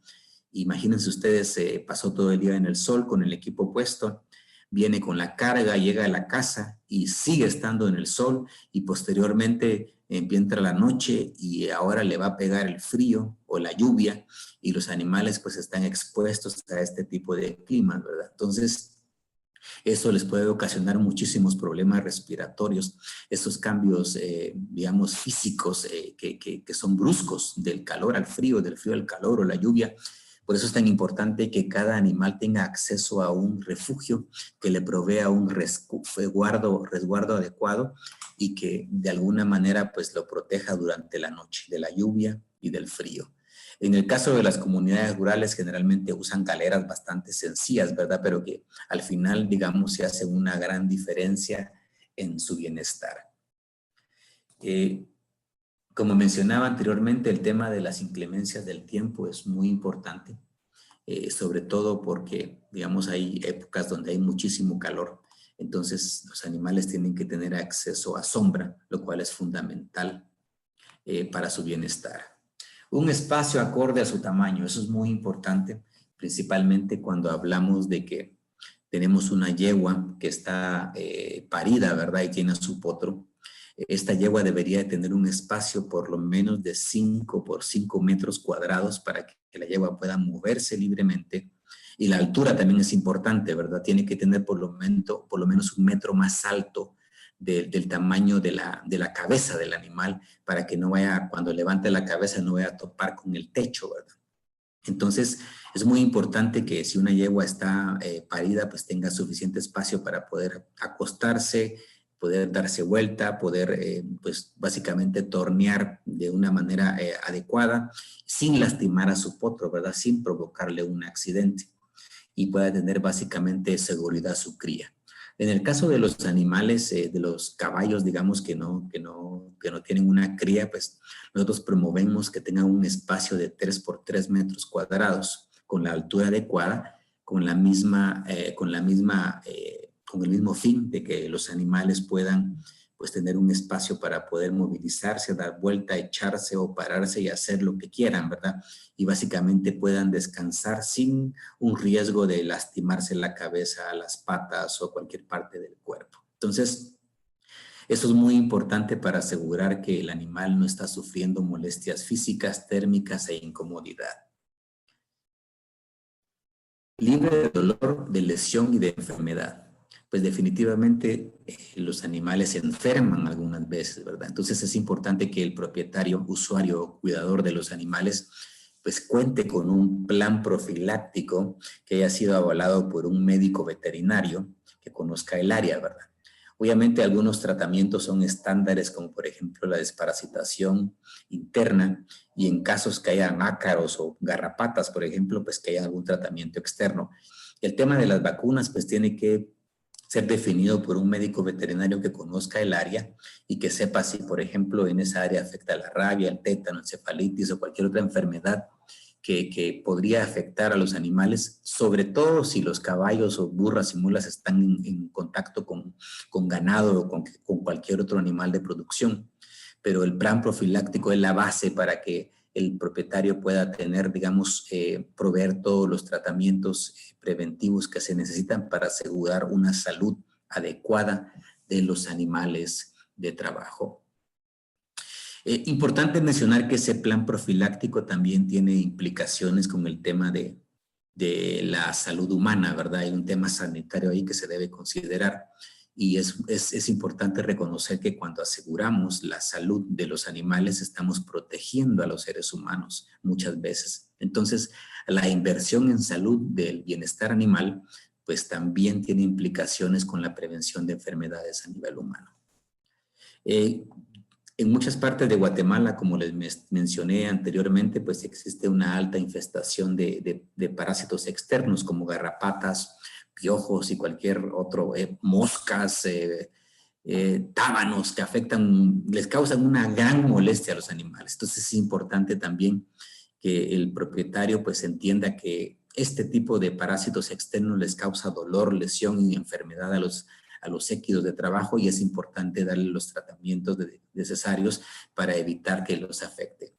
Imagínense ustedes, pasó todo el día en el sol con el equipo puesto, viene con la carga, llega a la casa y sigue estando en el sol y posteriormente entra la noche y ahora le va a pegar el frío o la lluvia y los animales pues están expuestos a este tipo de clima, ¿verdad? Entonces, eso les puede ocasionar muchísimos problemas respiratorios, estos cambios, digamos, físicos que son bruscos, del calor al frío, del frío al calor o la lluvia. Por eso es tan importante que cada animal tenga acceso a un refugio que le provea un resguardo adecuado y que de alguna manera pues lo proteja durante la noche de la lluvia y del frío. En el caso de las comunidades rurales generalmente usan galeras bastante sencillas, ¿verdad? Pero que al final, digamos, se hace una gran diferencia en su bienestar. Como mencionaba anteriormente, el tema de las inclemencias del tiempo es muy importante, sobre todo porque, digamos, hay épocas donde hay muchísimo calor. Entonces, los animales tienen que tener acceso a sombra, lo cual es fundamental para su bienestar. Un espacio acorde a su tamaño, eso es muy importante, principalmente cuando hablamos de que tenemos una yegua que está parida, ¿verdad? Y tiene su potro. Esta yegua debería de tener un espacio por lo menos de 5 por 5 metros cuadrados para que la yegua pueda moverse libremente. Y la altura también es importante, ¿verdad? Tiene que tener por lo menos 1 metro más alto del tamaño de la cabeza del animal, para que no vaya, cuando levante la cabeza, no vaya a topar con el techo, ¿verdad? Entonces, es muy importante que si una yegua está parida, pues tenga suficiente espacio para poder acostarse, poder darse vuelta, poder, pues básicamente tornear de una manera adecuada, sin lastimar a su potro, ¿verdad? Sin provocarle un accidente, y pueda tener básicamente seguridad a su cría. En el caso de los animales, de los caballos, digamos que no tienen una cría, pues nosotros promovemos que tengan un espacio de 3 por 3 metros cuadrados, con la altura adecuada, con el mismo fin de que los animales puedan pues tener un espacio para poder movilizarse, dar vuelta, echarse o pararse y hacer lo que quieran, ¿verdad? Y básicamente puedan descansar sin un riesgo de lastimarse la cabeza, las patas o cualquier parte del cuerpo. Entonces, eso es muy importante para asegurar que el animal no está sufriendo molestias físicas, térmicas e incomodidad. Libre de dolor, de lesión y de enfermedad. Pues definitivamente los animales se enferman algunas veces, ¿verdad? Entonces es importante que el propietario, usuario o cuidador de los animales pues cuente con un plan profiláctico que haya sido avalado por un médico veterinario que conozca el área, ¿verdad? Obviamente algunos tratamientos son estándares, como por ejemplo la desparasitación interna, y en casos que hayan ácaros o garrapatas, por ejemplo, pues que haya algún tratamiento externo. El tema de las vacunas pues tiene que ser definido por un médico veterinario que conozca el área y que sepa si, por ejemplo, en esa área afecta la rabia, el tétano, encefalitis o cualquier otra enfermedad que podría afectar a los animales, sobre todo si los caballos o burras y mulas están en contacto con ganado o con cualquier otro animal de producción. Pero el plan profiláctico es la base para que el propietario pueda tener, digamos, proveer todos los tratamientos preventivos que se necesitan para asegurar una salud adecuada de los animales de trabajo. Importante mencionar que ese plan profiláctico también tiene implicaciones con el tema de la salud humana, ¿verdad? Hay un tema sanitario ahí que se debe considerar, y es importante reconocer que cuando aseguramos la salud de los animales estamos protegiendo a los seres humanos muchas veces. Entonces, la inversión en salud del bienestar animal pues también tiene implicaciones con la prevención de enfermedades a nivel humano. En muchas partes de Guatemala, como les mencioné anteriormente, pues existe una alta infestación de parásitos externos como garrapatas, piojos y cualquier otro, moscas, tábanos que afectan, les causan una gran molestia a los animales. Entonces es importante también que el propietario pues entienda que este tipo de parásitos externos les causa dolor, lesión y enfermedad a los équidos de trabajo, y es importante darle los tratamientos necesarios para evitar que los afecte.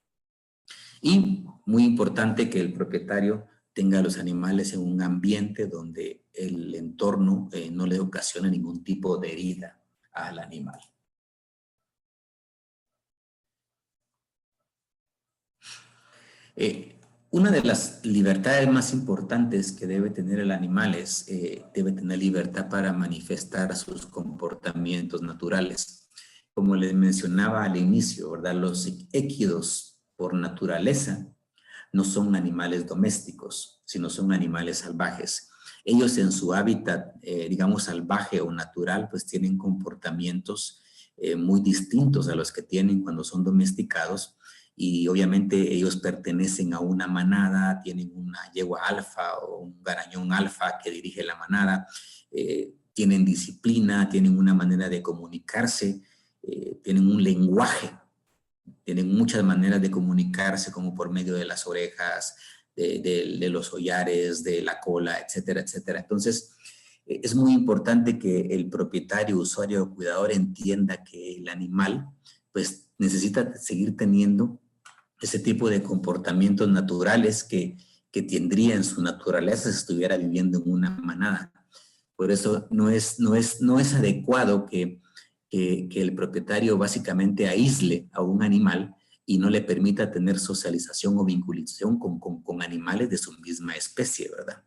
Y muy importante que el propietario tenga a los animales en un ambiente donde el entorno no le ocasione ningún tipo de herida al animal. Una de las libertades más importantes que debe tener el animal es, debe tener libertad para manifestar sus comportamientos naturales. Como les mencionaba al inicio, ¿verdad? Los équidos por naturaleza no son animales domésticos, sino son animales salvajes. Ellos en su hábitat, digamos, salvaje o natural, pues tienen comportamientos muy distintos a los que tienen cuando son domesticados, y obviamente ellos pertenecen a una manada, tienen una yegua alfa o un garañón alfa que dirige la manada, tienen disciplina, tienen una manera de comunicarse, tienen un lenguaje, tienen muchas maneras de comunicarse, como por medio de las orejas, de los hollares, de la cola, etcétera, etcétera. Entonces, es muy importante que el propietario, usuario o cuidador entienda que el animal pues necesita seguir teniendo ese tipo de comportamientos naturales que tendría en su naturaleza si estuviera viviendo en una manada. Por eso no es adecuado que el propietario básicamente aísle a un animal y no le permita tener socialización o vinculación con animales de su misma especie, ¿verdad?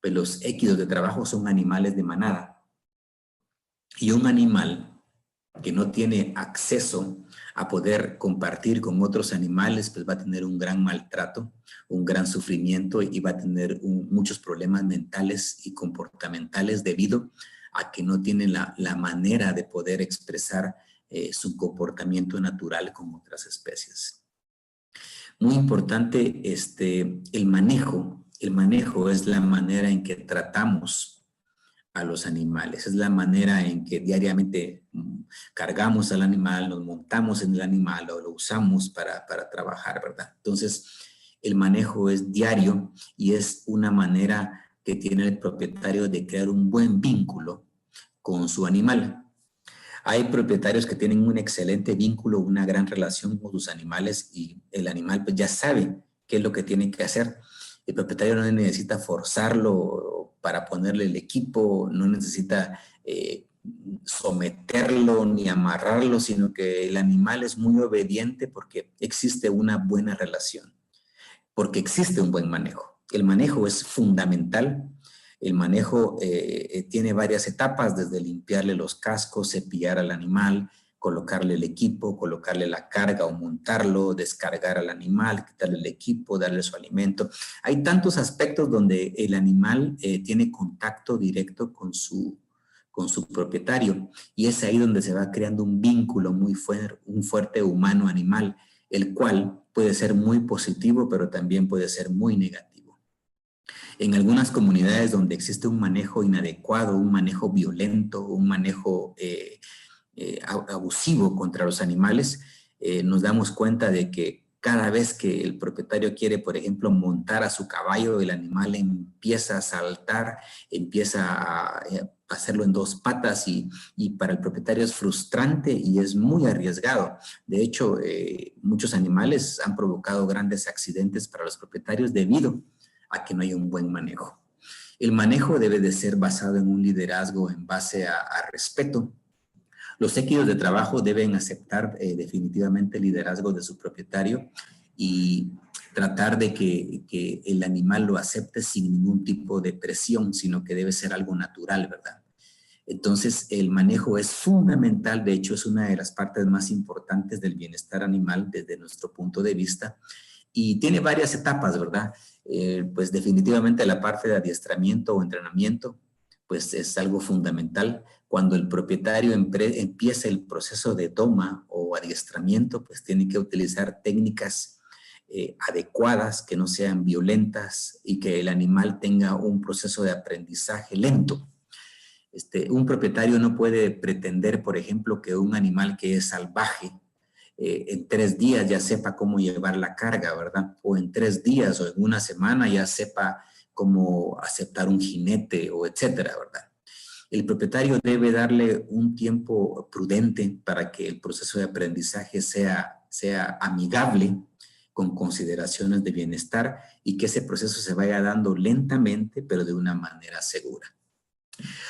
Pues los équidos de trabajo son animales de manada, y un animal que no tiene acceso a poder compartir con otros animales, pues va a tener un gran maltrato, un gran sufrimiento y va a tener muchos problemas mentales y comportamentales debido a que no tiene la manera de poder expresar su comportamiento natural con otras especies. Muy importante el manejo. El manejo es la manera en que tratamos a los animales, es la manera en que diariamente cargamos al animal, nos montamos en el animal o lo usamos para trabajar, ¿verdad? Entonces, el manejo es diario y es una manera que tiene el propietario de crear un buen vínculo con su animal. Hay propietarios que tienen un excelente vínculo, una gran relación con sus animales y el animal pues ya sabe qué es lo que tiene que hacer. El propietario no necesita forzarlo para ponerle el equipo, no necesita someterlo ni amarrarlo, sino que el animal es muy obediente porque existe una buena relación, porque existe un buen manejo. El manejo es fundamental. El manejo tiene varias etapas, desde limpiarle los cascos, cepillar al animal, colocarle el equipo, colocarle la carga o montarlo, descargar al animal, quitarle el equipo, darle su alimento. Hay tantos aspectos donde el animal tiene contacto directo con su propietario y es ahí donde se va creando un vínculo muy fuerte, un fuerte humano-animal, el cual puede ser muy positivo, pero también puede ser muy negativo. En algunas comunidades donde existe un manejo inadecuado, un manejo violento, un manejo abusivo contra los animales, nos damos cuenta de que cada vez que el propietario quiere, por ejemplo, montar a su caballo, el animal empieza a saltar, empieza a hacerlo en dos patas y para el propietario es frustrante y es muy arriesgado. De hecho, muchos animales han provocado grandes accidentes para los propietarios debido a que no hay un buen manejo. El manejo debe de ser basado en un liderazgo en base a respeto. Los equipos de trabajo deben aceptar definitivamente el liderazgo de su propietario y tratar de que el animal lo acepte sin ningún tipo de presión, sino que debe ser algo natural, ¿verdad? Entonces, el manejo es fundamental, de hecho, es una de las partes más importantes del bienestar animal desde nuestro punto de vista y tiene varias etapas, ¿verdad? Pues definitivamente la parte de adiestramiento o entrenamiento, pues es algo fundamental. Cuando el propietario empieza el proceso de doma o adiestramiento, pues tiene que utilizar técnicas adecuadas, que no sean violentas y que el animal tenga un proceso de aprendizaje lento. Un propietario no puede pretender, por ejemplo, que un animal que es salvaje en 3 días ya sepa cómo llevar la carga, ¿verdad? O en 3 días o en una semana ya sepa cómo aceptar un jinete o etcétera, ¿verdad? El propietario debe darle un tiempo prudente para que el proceso de aprendizaje sea amigable, con consideraciones de bienestar y que ese proceso se vaya dando lentamente, pero de una manera segura.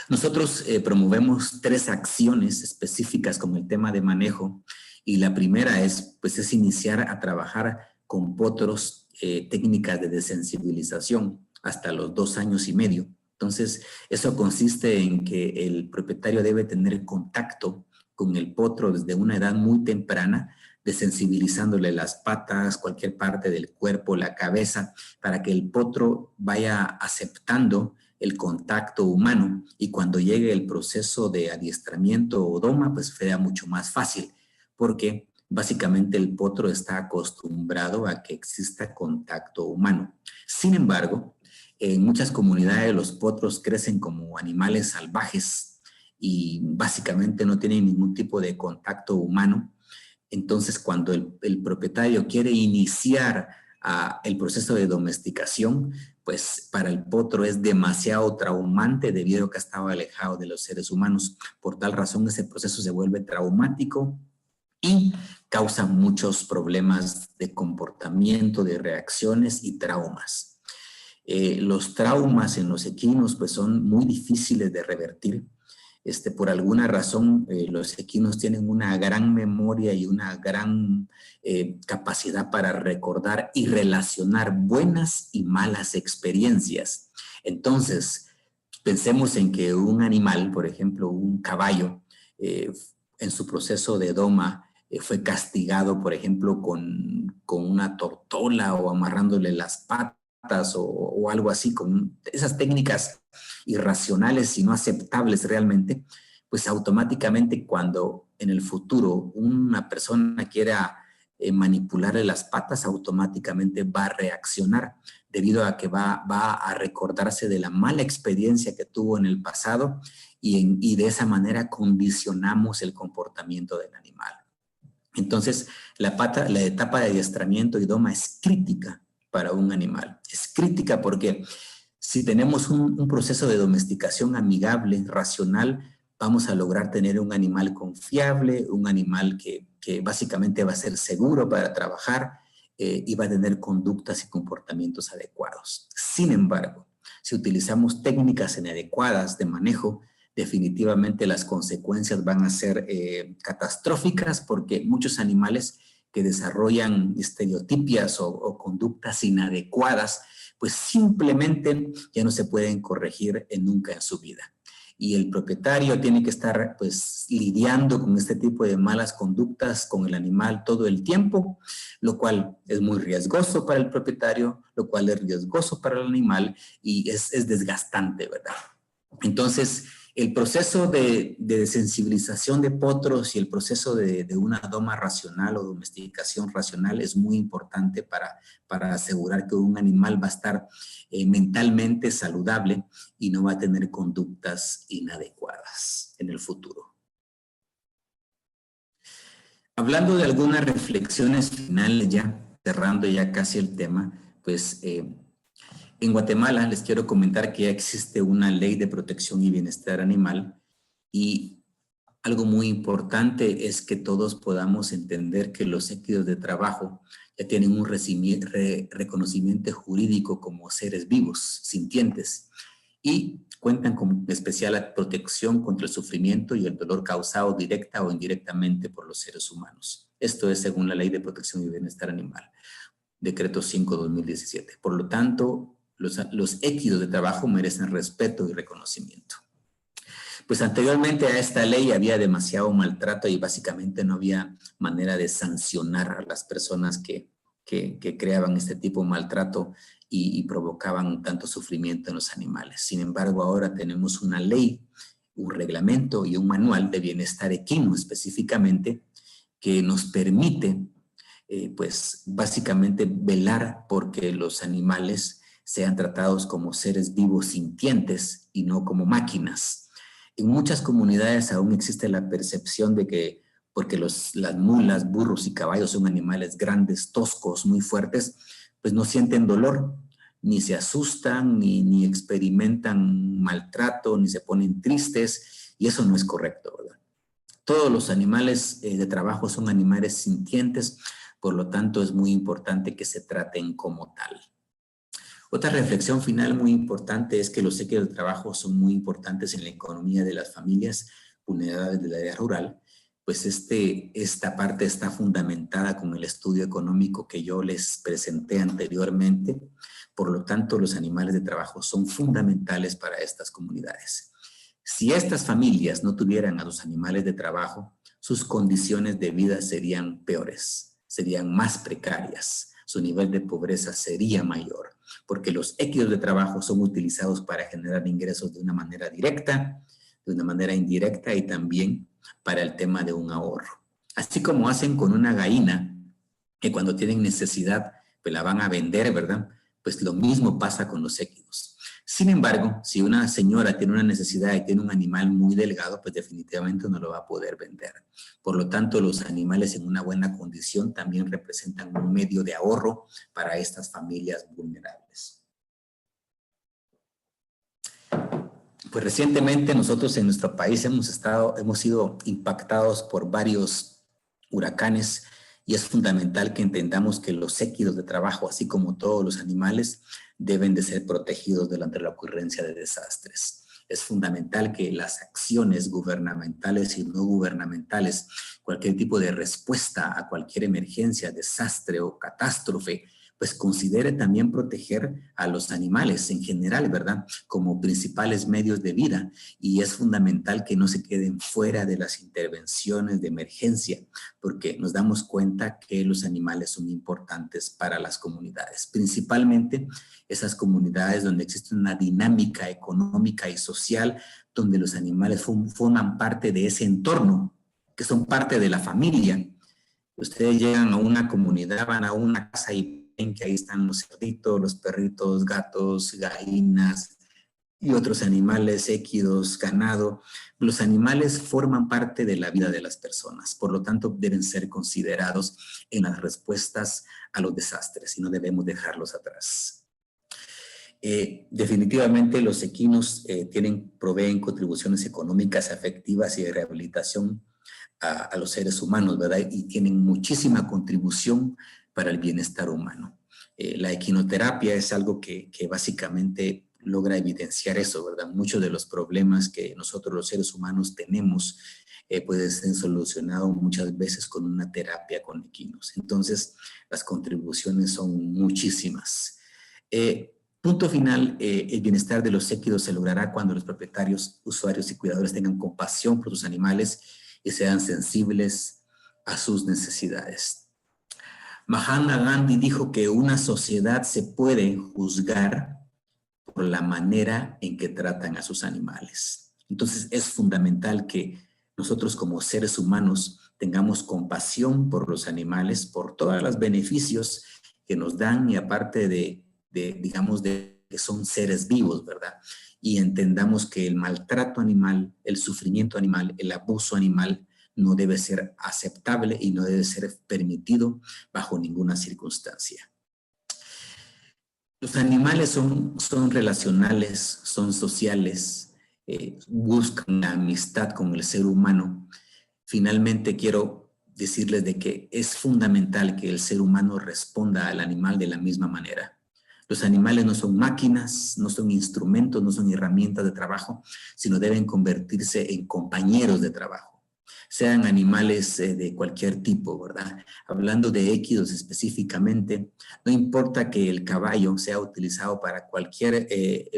Nosotros promovemos 3 acciones específicas con el tema de manejo y la primera es iniciar a trabajar con potros técnicas de desensibilización hasta los 2 años y medio. Entonces, eso consiste en que el propietario debe tener contacto con el potro desde una edad muy temprana, desensibilizándole las patas, cualquier parte del cuerpo, la cabeza, para que el potro vaya aceptando el contacto humano y cuando llegue el proceso de adiestramiento o doma, pues sea mucho más fácil, porque básicamente el potro está acostumbrado a que exista contacto humano. Sin embargo, en muchas comunidades los potros crecen como animales salvajes y básicamente no tienen ningún tipo de contacto humano. Entonces, cuando el propietario quiere iniciar el proceso de domesticación, pues para el potro es demasiado traumante debido a que estaba alejado de los seres humanos. Por tal razón, ese proceso se vuelve traumático y causa muchos problemas de comportamiento, de reacciones y traumas. Los traumas en los equinos pues son muy difíciles de revertir. Por alguna razón, los equinos tienen una gran memoria y una gran capacidad para recordar y relacionar buenas y malas experiencias. Entonces, pensemos en que un animal, por ejemplo, un caballo, en su proceso de doma fue castigado, por ejemplo, con una tortola o amarrándole las patas o algo así, con esas técnicas irracionales y no aceptables realmente, pues automáticamente cuando en el futuro una persona quiera manipularle las patas, automáticamente va a reaccionar debido a que va a recordarse de la mala experiencia que tuvo en el pasado y de esa manera condicionamos el comportamiento del animal. Entonces, la etapa de adiestramiento y doma es crítica para un animal. Es crítica porque si tenemos un proceso de domesticación amigable, racional, vamos a lograr tener un animal confiable, un animal que básicamente va a ser seguro para trabajar y va a tener conductas y comportamientos adecuados. Sin embargo, si utilizamos técnicas inadecuadas de manejo, definitivamente las consecuencias van a ser catastróficas porque muchos animales que desarrollan estereotipias o conductas inadecuadas, pues simplemente ya no se pueden corregir nunca en su vida. Y el propietario tiene que estar pues lidiando con este tipo de malas conductas con el animal todo el tiempo, lo cual es muy riesgoso para el propietario, lo cual es riesgoso para el animal y es desgastante, ¿verdad? Entonces, el proceso de sensibilización de potros y el proceso de una doma racional o domesticación racional es muy importante para asegurar que un animal va a estar mentalmente saludable y no va a tener conductas inadecuadas en el futuro. Hablando de algunas reflexiones finales ya, cerrando ya casi el tema, pues en Guatemala les quiero comentar que ya existe una ley de protección y bienestar animal y algo muy importante es que todos podamos entender que los équidos de trabajo ya tienen un reconocimiento jurídico como seres vivos, sintientes y cuentan con especial protección contra el sufrimiento y el dolor causado directa o indirectamente por los seres humanos. Esto es según la Ley de Protección y Bienestar Animal, Decreto 5/2017. Por lo tanto, los équidos de trabajo merecen respeto y reconocimiento. Pues anteriormente a esta ley había demasiado maltrato y básicamente no había manera de sancionar a las personas que creaban este tipo de maltrato y provocaban tanto sufrimiento en los animales. Sin embargo, ahora tenemos una ley, un reglamento y un manual de bienestar equino específicamente que nos permite pues básicamente velar porque los animales sean tratados como seres vivos sintientes y no como máquinas. En muchas comunidades aún existe la percepción de que porque las mulas, burros y caballos son animales grandes, toscos, muy fuertes, pues no sienten dolor, ni se asustan, ni experimentan maltrato, ni se ponen tristes, y eso no es correcto, ¿verdad? Todos los animales de trabajo son animales sintientes, por lo tanto es muy importante que se traten como tal. Otra reflexión final muy importante es que los équidos de trabajo son muy importantes en la economía de las familias vulnerables del área rural, pues esta parte está fundamentada con el estudio económico que yo les presenté anteriormente. Por lo tanto, los animales de trabajo son fundamentales para estas comunidades. Si estas familias no tuvieran a los animales de trabajo, sus condiciones de vida serían peores, serían más precarias, su nivel de pobreza sería mayor, porque los équidos de trabajo son utilizados para generar ingresos de una manera directa, de una manera indirecta y también para el tema de un ahorro. Así como hacen con una gallina, que cuando tienen necesidad, pues la van a vender, ¿verdad? Pues lo mismo pasa con los équidos. Sin embargo, si una señora tiene una necesidad y tiene un animal muy delgado, pues definitivamente no lo va a poder vender. Por lo tanto, los animales en una buena condición también representan un medio de ahorro para estas familias vulnerables. Pues recientemente nosotros en nuestro país hemos sido impactados por varios huracanes y es fundamental que entendamos que los équidos de trabajo, así como todos los animales, deben de ser protegidos durante la ocurrencia de desastres. Es fundamental que las acciones gubernamentales y no gubernamentales, cualquier tipo de respuesta a cualquier emergencia, desastre o catástrofe, pues considere también proteger a los animales en general, ¿verdad? Como principales medios de vida, y es fundamental que no se queden fuera de las intervenciones de emergencia, porque nos damos cuenta que los animales son importantes para las comunidades, principalmente esas comunidades donde existe una dinámica económica y social, donde los animales forman parte de ese entorno, que son parte de la familia. Ustedes llegan a una comunidad, van a una casa y ven que ahí están los cerditos, los perritos, gatos, gallinas y otros animales, équidos, ganado. Los animales forman parte de la vida de las personas, por lo tanto deben ser considerados en las respuestas a los desastres y no debemos dejarlos atrás. Definitivamente los equinos proveen contribuciones económicas, afectivas y de rehabilitación a los seres humanos, ¿verdad? Y tienen muchísima contribución para el bienestar humano. La equinoterapia es algo que básicamente logra evidenciar eso, ¿verdad? Muchos de los problemas que nosotros los seres humanos tenemos pueden ser solucionados muchas veces con una terapia con equinos. Entonces, las contribuciones son muchísimas. Punto final, el bienestar de los équidos se logrará cuando los propietarios, usuarios y cuidadores tengan compasión por sus animales y sean sensibles a sus necesidades. Mahatma Gandhi dijo que una sociedad se puede juzgar por la manera en que tratan a sus animales. Entonces es fundamental que nosotros como seres humanos tengamos compasión por los animales, por todos los beneficios que nos dan y aparte digamos, de que son seres vivos, ¿verdad? Y entendamos que el maltrato animal, el sufrimiento animal, el abuso animal no debe ser aceptable y no debe ser permitido bajo ninguna circunstancia. Los animales son relacionales, son sociales, buscan la amistad con el ser humano. Finalmente quiero decirles de que es fundamental que el ser humano responda al animal de la misma manera. Los animales no son máquinas, no son instrumentos, no son herramientas de trabajo, sino deben convertirse en compañeros de trabajo. Sean animales de cualquier tipo, ¿verdad? Hablando de équidos específicamente, no importa que el caballo sea utilizado para cualquier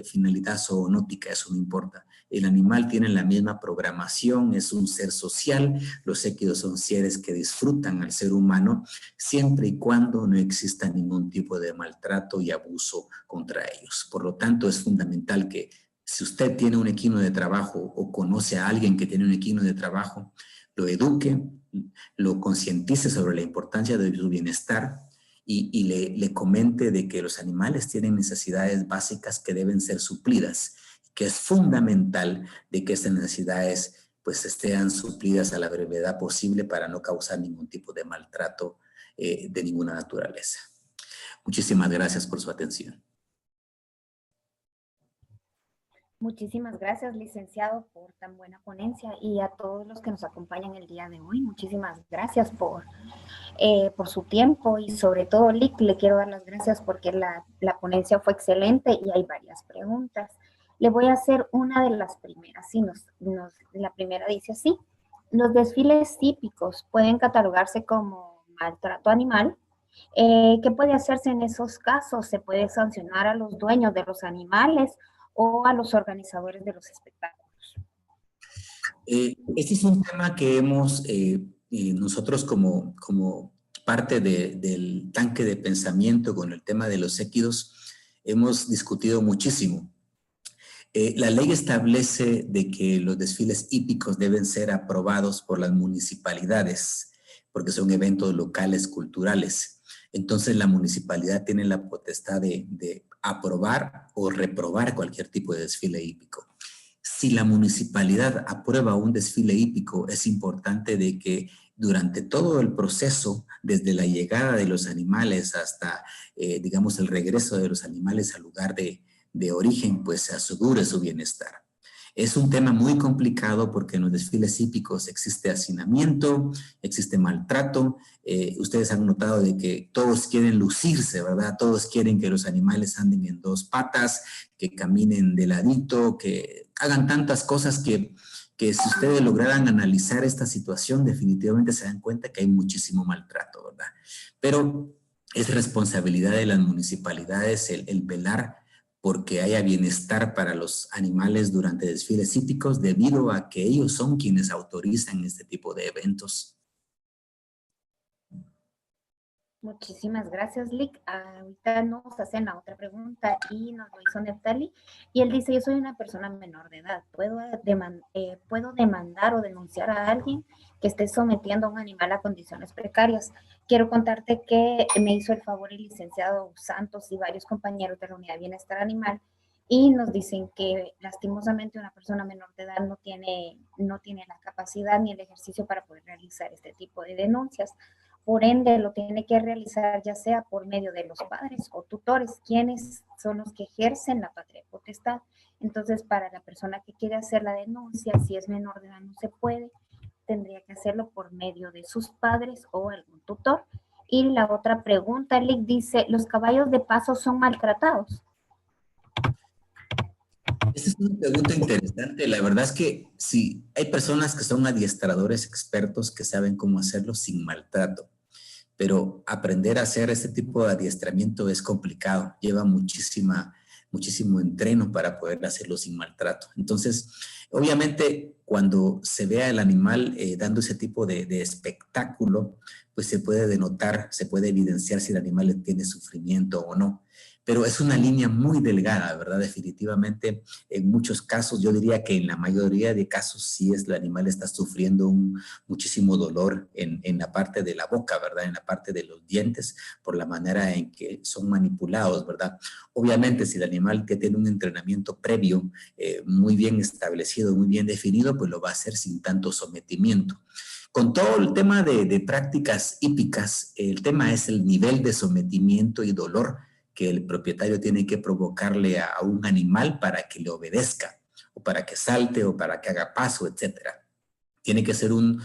finalidad zoonótica, eso no importa. El animal tiene la misma programación, es un ser social, los équidos son seres que disfrutan al ser humano, siempre y cuando no exista ningún tipo de maltrato y abuso contra ellos. Por lo tanto, es fundamental que si usted tiene un equino de trabajo o conoce a alguien que tiene un equino de trabajo, lo eduque, lo concientice sobre la importancia de su bienestar y le comente de que los animales tienen necesidades básicas que deben ser suplidas, que es fundamental de que estas necesidades pues estén suplidas a la brevedad posible para no causar ningún tipo de maltrato de ninguna naturaleza. Muchísimas gracias por su atención. Muchísimas gracias, licenciado, por tan buena ponencia y a todos los que nos acompañan el día de hoy. Muchísimas gracias por su tiempo y sobre todo, Lick, le quiero dar las gracias porque la ponencia fue excelente y hay varias preguntas. Le voy a hacer una de las primeras. Sí, la primera dice así: los desfiles típicos pueden catalogarse como maltrato animal. ¿Qué puede hacerse en esos casos? ¿Se puede sancionar a los dueños de los animales o a los organizadores de los espectáculos? Este es un tema que hemos, nosotros como parte del tanque de pensamiento con el tema de los équidos, hemos discutido muchísimo. La ley establece de que los desfiles hípicos deben ser aprobados por las municipalidades, porque son eventos locales culturales. Entonces la municipalidad tiene la potestad de aprobar o reprobar cualquier tipo de desfile hípico. Si la municipalidad aprueba un desfile hípico, es importante de que durante todo el proceso, desde la llegada de los animales hasta, digamos, el regreso de los animales al lugar de origen, pues se asegure su bienestar. Es un tema muy complicado porque en los desfiles hípicos existe hacinamiento, existe maltrato. Ustedes han notado de que todos quieren lucirse, ¿verdad? Todos quieren que los animales anden en dos patas, que caminen de ladito, que hagan tantas cosas que si ustedes lograran analizar esta situación, definitivamente se dan cuenta que hay muchísimo maltrato, ¿verdad? Pero es responsabilidad de las municipalidades el velar porque haya bienestar para los animales durante desfiles hípicos, debido a que ellos son quienes autorizan este tipo de eventos. Muchísimas gracias, Lick. Ahorita nos hacen la otra pregunta y nos lo hizo Neftali. Y él dice, yo soy una persona menor de edad. ¿Puedo demandar o denunciar a alguien que esté sometiendo a un animal a condiciones precarias? Quiero contarte que me hizo el favor el licenciado Santos y varios compañeros de la Unidad de Bienestar Animal y nos dicen que lastimosamente una persona menor de edad no tiene la capacidad ni el ejercicio para poder realizar este tipo de denuncias. Por ende, lo tiene que realizar ya sea por medio de los padres o tutores, quienes son los que ejercen la patria potestad. Entonces, para la persona que quiere hacer la denuncia, si es menor de edad no se puede, tendría que hacerlo por medio de sus padres o algún tutor. Y la otra pregunta, Lick dice, ¿los caballos de paso son maltratados? Esta es una pregunta interesante. La verdad es que sí, hay personas que son adiestradores expertos que saben cómo hacerlo sin maltrato, pero aprender a hacer este tipo de adiestramiento es complicado, lleva muchísimo entreno para poder hacerlo sin maltrato. Entonces, obviamente, cuando se vea el animal dando ese tipo de espectáculo, pues se puede denotar, se puede evidenciar si el animal tiene sufrimiento o no. Pero es una línea muy delgada, ¿verdad? Definitivamente, en muchos casos, yo diría que en la mayoría de casos, sí el animal está sufriendo muchísimo dolor en la parte de la boca, ¿verdad? En la parte de los dientes, por la manera en que son manipulados, ¿verdad? Obviamente, si el animal que tiene un entrenamiento previo muy bien establecido, muy bien definido, pues lo va a hacer sin tanto sometimiento. Con todo el tema de prácticas hípicas, el tema es el nivel de sometimiento y dolor que el propietario tiene que provocarle a un animal para que le obedezca, o para que salte, o para que haga paso, etcétera. Tiene que ser un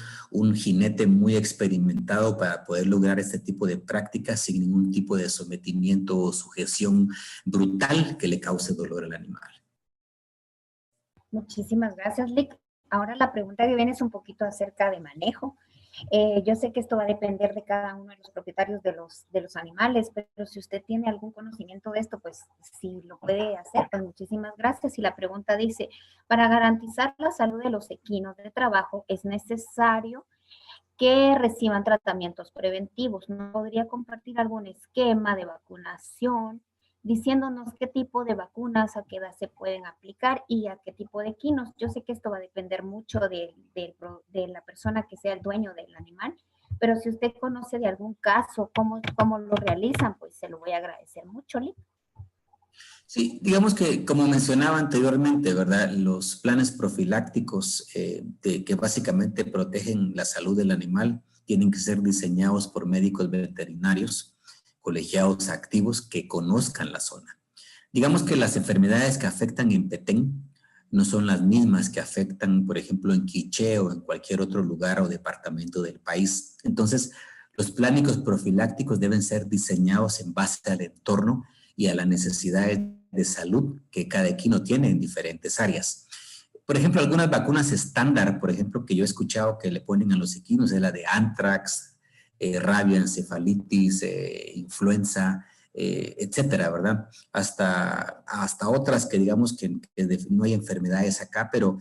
jinete muy experimentado para poder lograr este tipo de prácticas sin ningún tipo de sometimiento o sujeción brutal que le cause dolor al animal. Muchísimas gracias, Lick. Ahora la pregunta que viene es un poquito acerca de manejo. Yo sé que esto va a depender de cada uno de los propietarios de los animales, pero si usted tiene algún conocimiento de esto, pues si lo puede hacer, pues muchísimas gracias. Y la pregunta dice, para garantizar la salud de los equinos de trabajo, ¿es necesario que reciban tratamientos preventivos? ¿No podría compartir algún esquema de vacunación diciéndonos qué tipo de vacunas, a qué edad se pueden aplicar y a qué tipo de equinos? Yo sé que esto va a depender mucho de la persona que sea el dueño del animal, pero si usted conoce de algún caso, cómo lo realizan, pues se lo voy a agradecer mucho, Lick. Sí, digamos que como mencionaba anteriormente, ¿verdad? Los planes profilácticos que básicamente protegen la salud del animal tienen que ser diseñados por médicos veterinarios colegiados activos que conozcan la zona. Digamos que las enfermedades que afectan en Petén no son las mismas que afectan, por ejemplo, en Quiché o en cualquier otro lugar o departamento del país. Entonces, los planes profilácticos deben ser diseñados en base al entorno y a las necesidades de salud que cada equino tiene en diferentes áreas. Por ejemplo, algunas vacunas estándar, por ejemplo, que yo he escuchado que le ponen a los equinos, es la de anthrax, rabia, encefalitis, influenza, etcétera, ¿verdad? Hasta otras que digamos que no hay enfermedades acá, pero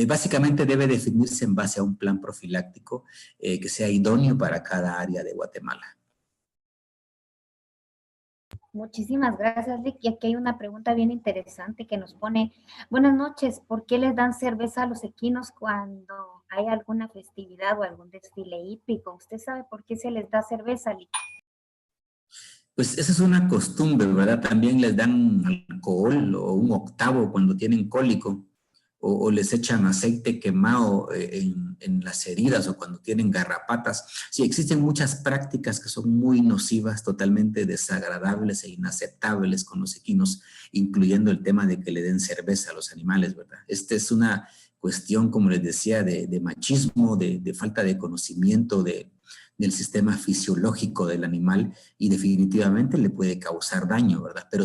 básicamente debe definirse en base a un plan profiláctico que sea idóneo para cada área de Guatemala. Muchísimas gracias, Lick. Y aquí hay una pregunta bien interesante que nos pone, buenas noches, ¿por qué les dan cerveza a los equinos cuando hay alguna festividad o algún desfile hípico? ¿Usted sabe por qué se les da cerveza, Lick? Pues esa es una costumbre, ¿verdad? También les dan alcohol o un octavo cuando tienen cólico, o les echan aceite quemado en las heridas o cuando tienen garrapatas. Sí, existen muchas prácticas que son muy nocivas, totalmente desagradables e inaceptables con los equinos, incluyendo el tema de que le den cerveza a los animales, ¿verdad? Esta es una cuestión, como les decía, de machismo, de falta de conocimiento del sistema fisiológico del animal, y definitivamente le puede causar daño, ¿verdad? Pero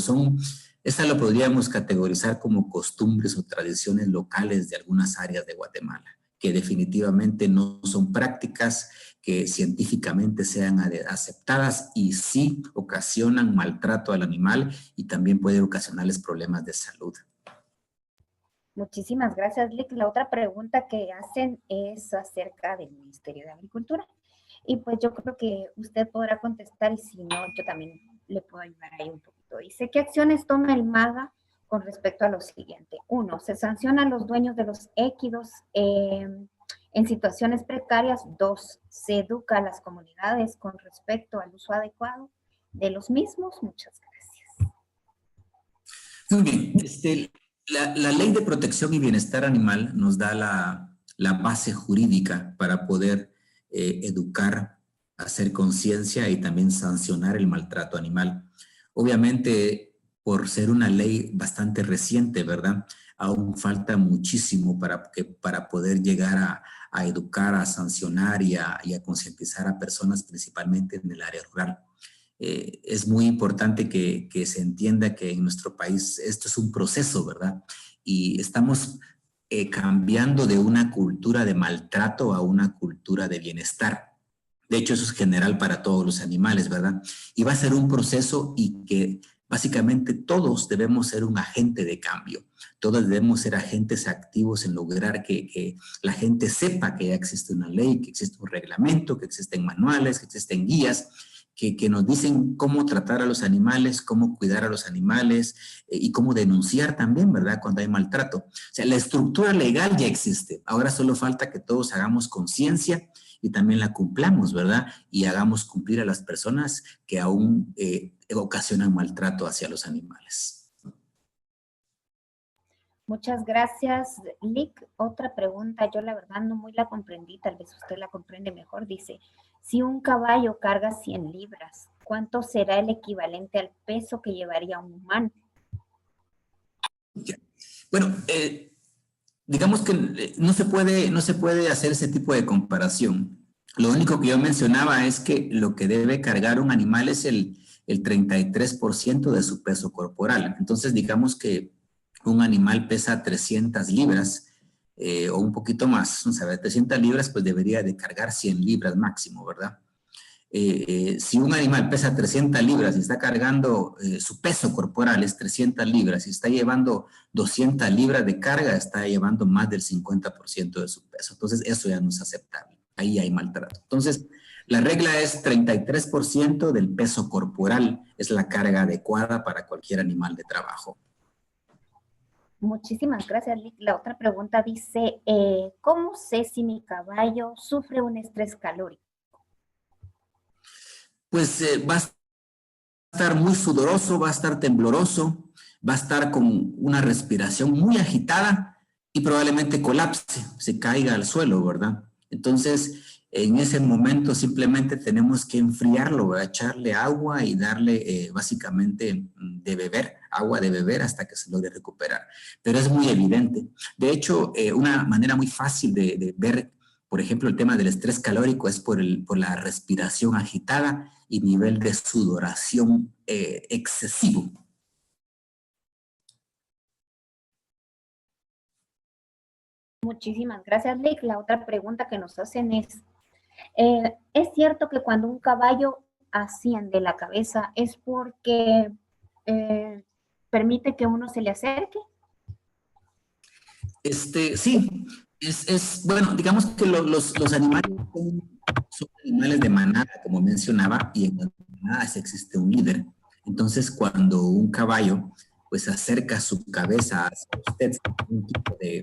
esta lo podríamos categorizar como costumbres o tradiciones locales de algunas áreas de Guatemala, que definitivamente no son prácticas que científicamente sean aceptadas y sí ocasionan maltrato al animal y también puede ocasionarles problemas de salud. Muchísimas gracias, Lick. La otra pregunta que hacen es acerca del Ministerio de Agricultura. Y pues yo creo que usted podrá contestar y si no, yo también le puedo ayudar ahí un poquito. Dice, ¿qué acciones toma el MAGA con respecto a lo siguiente? 1, se sanciona a los dueños de los equidos en situaciones precarias. 2, se educa a las comunidades con respecto al uso adecuado de los mismos. Muchas gracias. Muy bien. La Ley de Protección y Bienestar Animal nos da la base jurídica para poder educar, hacer conciencia y también sancionar el maltrato animal. Obviamente, por ser una ley bastante reciente, ¿verdad? Aún falta muchísimo para poder llegar a educar, a sancionar y a concientizar a personas, principalmente en el área rural. Es muy importante que se entienda que en nuestro país esto es un proceso, ¿verdad? Y estamos cambiando de una cultura de maltrato a una cultura de bienestar. De hecho, eso es general para todos los animales, ¿verdad? Y va a ser un proceso y que básicamente todos debemos ser un agente de cambio. Todos debemos ser agentes activos en lograr que la gente sepa que ya existe una ley, que existe un reglamento, que existen manuales, que existen guías, que nos dicen cómo tratar a los animales, cómo cuidar a los animales y cómo denunciar también, ¿verdad? Cuando hay maltrato. O sea, la estructura legal ya existe. Ahora solo falta que todos hagamos conciencia y también la cumplamos, ¿verdad? Y hagamos cumplir a las personas que aún ocasionan maltrato hacia los animales. Muchas gracias, Lick. Otra pregunta, yo la verdad no muy la comprendí, tal vez usted la comprende mejor. Dice, si un caballo carga 100 libras, ¿cuánto será el equivalente al peso que llevaría un humano? Bueno, digamos que no se puede hacer ese tipo de comparación. Lo único que yo mencionaba es que lo que debe cargar un animal es el 33% de su peso corporal. Entonces, digamos que un animal pesa 300 libras o un poquito más, o sea, 300 libras, pues debería de cargar 100 libras máximo, ¿verdad? Si un animal pesa 300 libras y está cargando, su peso corporal es 300 libras y está llevando 200 libras de carga, está llevando más del 50% de su peso. Entonces, eso ya no es aceptable. Ahí hay maltrato. Entonces, la regla es 33% del peso corporal es la carga adecuada para cualquier animal de trabajo. Muchísimas gracias, Lick. La otra pregunta dice, ¿cómo sé si mi caballo sufre un estrés calórico? Pues va a estar muy sudoroso, va a estar tembloroso, va a estar con una respiración muy agitada y probablemente colapse, se caiga al suelo, ¿verdad? Entonces, en ese momento simplemente tenemos que enfriarlo, ¿verdad? Echarle agua y darle básicamente de beber, agua de beber hasta que se logre recuperar. Pero es muy evidente. De hecho, una manera muy fácil de ver, por ejemplo, el tema del estrés calórico es por la respiración agitada y nivel de sudoración excesivo. Muchísimas gracias, Lick. La otra pregunta que nos hacen ¿es cierto que cuando un caballo asciende la cabeza es porque permite que uno se le acerque? Sí, bueno, digamos que los animales son animales de manada, como mencionaba, y en las manadas existe un líder. Entonces, cuando un caballo pues acerca su cabeza hacia usted, un tipo de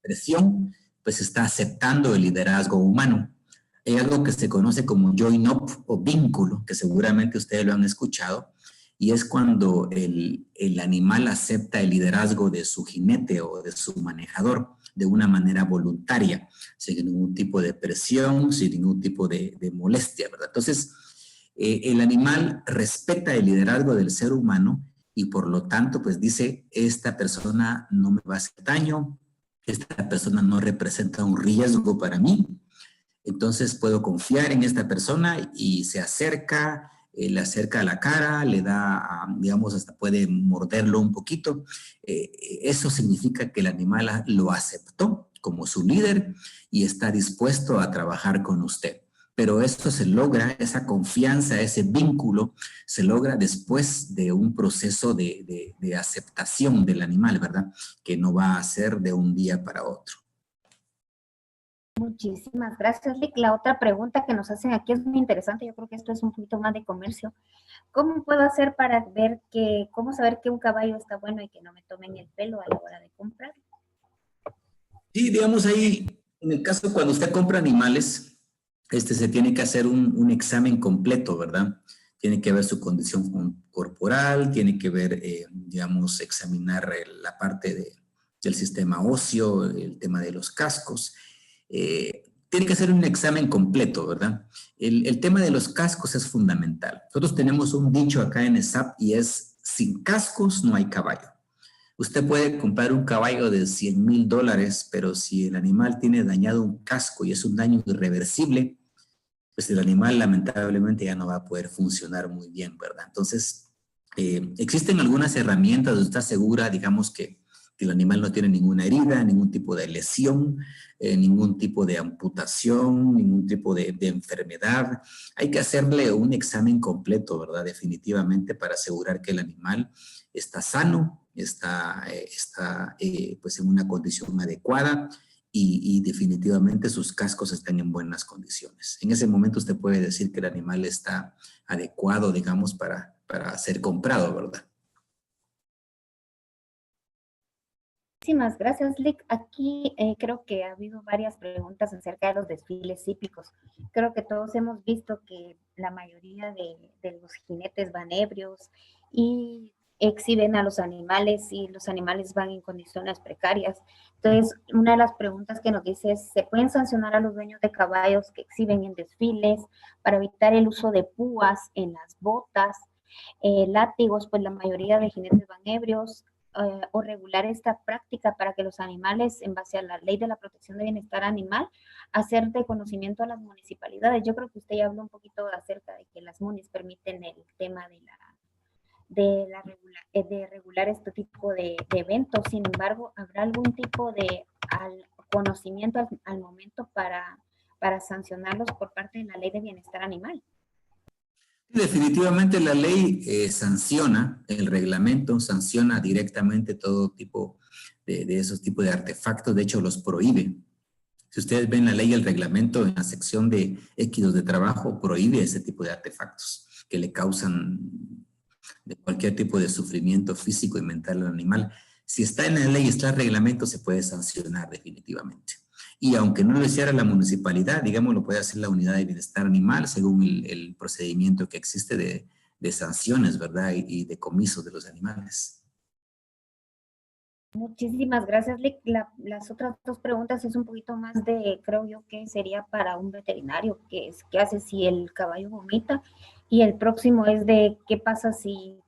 presión, pues está aceptando el liderazgo humano. Hay algo que se conoce como join-up o vínculo, que seguramente ustedes lo han escuchado, y es cuando el animal acepta el liderazgo de su jinete o de su manejador de una manera voluntaria, sin ningún tipo de presión, sin ningún tipo de molestia, ¿verdad? Entonces, el animal respeta el liderazgo del ser humano y por lo tanto, pues dice, esta persona no me va a hacer daño, esta persona no representa un riesgo para mí, entonces puedo confiar en esta persona y se acerca, le acerca a la cara, le da, digamos, hasta puede morderlo un poquito. Eso significa que el animal lo aceptó como su líder y está dispuesto a trabajar con usted. Pero esto se logra, esa confianza, ese vínculo, se logra después de un proceso de aceptación del animal, ¿verdad? Que no va a ser de un día para otro. Muchísimas gracias, Lick. La otra pregunta que nos hacen aquí es muy interesante. Yo creo que esto es un poquito más de comercio. ¿Cómo puedo hacer para ver cómo saber que un caballo está bueno y que no me tomen el pelo a la hora de comprar? Sí, digamos ahí, en el caso cuando usted compra animales, se tiene que hacer un examen completo, ¿verdad? Tiene que ver su condición corporal, tiene que ver, digamos, examinar la parte del sistema óseo, el tema de los cascos. Tiene que hacer un examen completo, ¿verdad? El tema de los cascos es fundamental. Nosotros tenemos un dicho acá en ESAP y es, sin cascos no hay caballo. Usted puede comprar un caballo de $100,000, pero si el animal tiene dañado un casco y es un daño irreversible, pues el animal lamentablemente ya no va a poder funcionar muy bien, ¿verdad? Entonces, existen algunas herramientas donde está segura, digamos, que el animal no tiene ninguna herida, ningún tipo de lesión, ningún tipo de amputación, ningún tipo de enfermedad. Hay que hacerle un examen completo, ¿verdad? Definitivamente para asegurar que el animal está sano, está pues en una condición adecuada y definitivamente sus cascos están en buenas condiciones. En ese momento usted puede decir que el animal está adecuado, digamos, para ser comprado, ¿verdad? Muchísimas gracias, Lick. Aquí creo que ha habido varias preguntas acerca de los desfiles hípicos. Creo que todos hemos visto que la mayoría de los jinetes van ebrios y exhiben a los animales y los animales van en condiciones precarias. Entonces, una de las preguntas que nos dice es, ¿se pueden sancionar a los dueños de caballos que exhiben en desfiles para evitar el uso de púas en las botas? Látigos, pues la mayoría de jinetes van ebrios, o regular esta práctica para que los animales, en base a la ley de la protección de bienestar animal, hacer de conocimiento a las municipalidades. Yo creo que usted ya habló un poquito acerca de que las munis permiten el tema de regular este tipo de eventos. Sin embargo, ¿habrá algún tipo de conocimiento al momento para sancionarlos por parte de la ley de bienestar animal? Definitivamente la ley sanciona, el reglamento sanciona directamente todo tipo de esos tipos de artefactos, de hecho los prohíbe. Si ustedes ven la ley y el reglamento en la sección de equidad de trabajo, prohíbe ese tipo de artefactos que le causan de cualquier tipo de sufrimiento físico y mental al animal. Si está en la ley, está el reglamento, se puede sancionar definitivamente. Y aunque no lo hiciera la municipalidad, digamos, lo puede hacer la unidad de bienestar animal según el procedimiento que existe de sanciones, ¿verdad? Y decomisos de los animales. Muchísimas gracias, Lick. Las otras dos preguntas es un poquito más creo yo que sería para un veterinario, qué hace si el caballo vomita, y el próximo es de qué pasa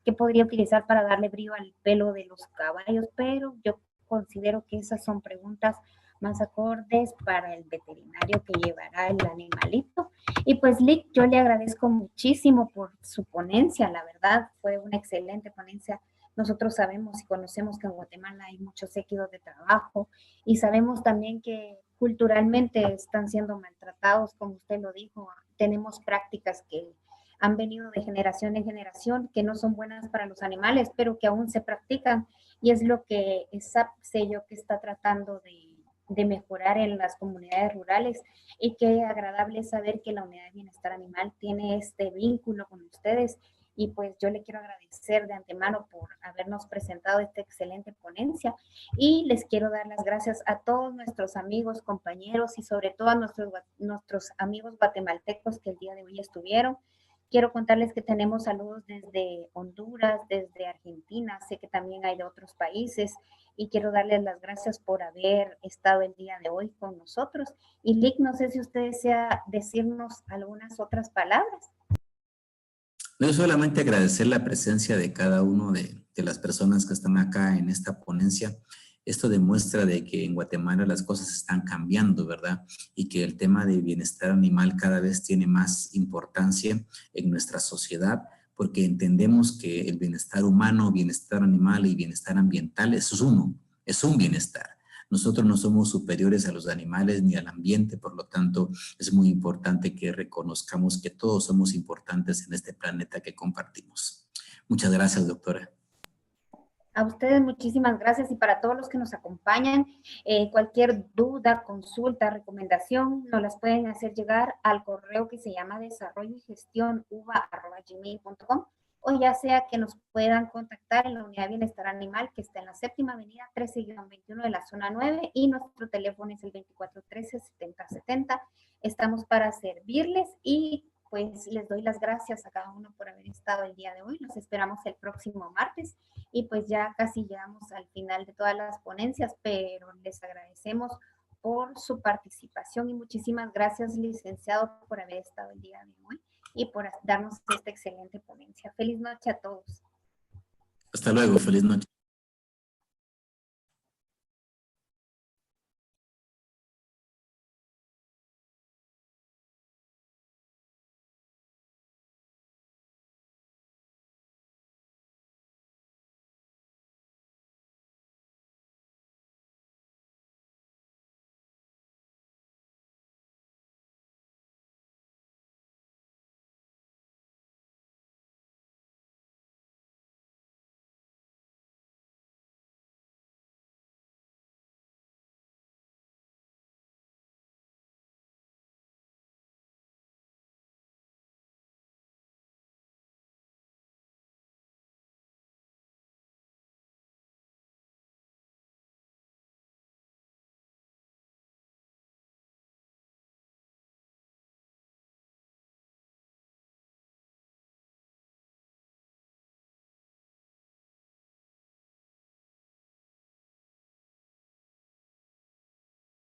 qué podría utilizar para darle brillo al pelo de los caballos, pero yo considero que esas son preguntas más acordes para el veterinario que llevará el animalito. Y pues, Lick, yo le agradezco muchísimo por su ponencia, la verdad, fue una excelente ponencia. Nosotros sabemos y conocemos que en Guatemala hay muchos equipos de trabajo y sabemos también que culturalmente están siendo maltratados, como usted lo dijo. Tenemos prácticas que han venido de generación en generación, que no son buenas para los animales, pero que aún se practican, y es lo que ESAP sé yo que está tratando de mejorar en las comunidades rurales, y qué agradable saber que la Unidad de Bienestar Animal tiene este vínculo con ustedes. Y pues yo le quiero agradecer de antemano por habernos presentado esta excelente ponencia, y les quiero dar las gracias a todos nuestros amigos, compañeros y sobre todo a nuestros amigos guatemaltecos que el día de hoy estuvieron. Quiero contarles que tenemos saludos desde Honduras, desde Argentina, sé que también hay de otros países, y quiero darles las gracias por haber estado el día de hoy con nosotros. Y Lick, no sé si usted desea decirnos algunas otras palabras. No solamente agradecer la presencia de cada uno de las personas que están acá en esta ponencia. Esto demuestra de que en Guatemala las cosas están cambiando, ¿verdad? Y que el tema de bienestar animal cada vez tiene más importancia en nuestra sociedad, porque entendemos que el bienestar humano, bienestar animal y bienestar ambiental es uno, es un bienestar. Nosotros no somos superiores a los animales ni al ambiente, por lo tanto, es muy importante que reconozcamos que todos somos importantes en este planeta que compartimos. Muchas gracias, doctora. A ustedes muchísimas gracias y para todos los que nos acompañan, cualquier duda, consulta, recomendación, nos las pueden hacer llegar al correo que se llama desarrolloygestión@gmail.com o ya sea que nos puedan contactar en la Unidad de Bienestar Animal que está en la 7ª Avenida 13-21 de la zona 9 y nuestro teléfono es el 2413-7070. Estamos para servirles y pues les doy las gracias a cada uno por haber estado el día de hoy. Los esperamos el próximo martes y pues ya casi llegamos al final de todas las ponencias, pero les agradecemos por su participación y muchísimas gracias, licenciado, por haber estado el día de hoy y por darnos esta excelente ponencia. Feliz noche a todos. Hasta luego, feliz noche.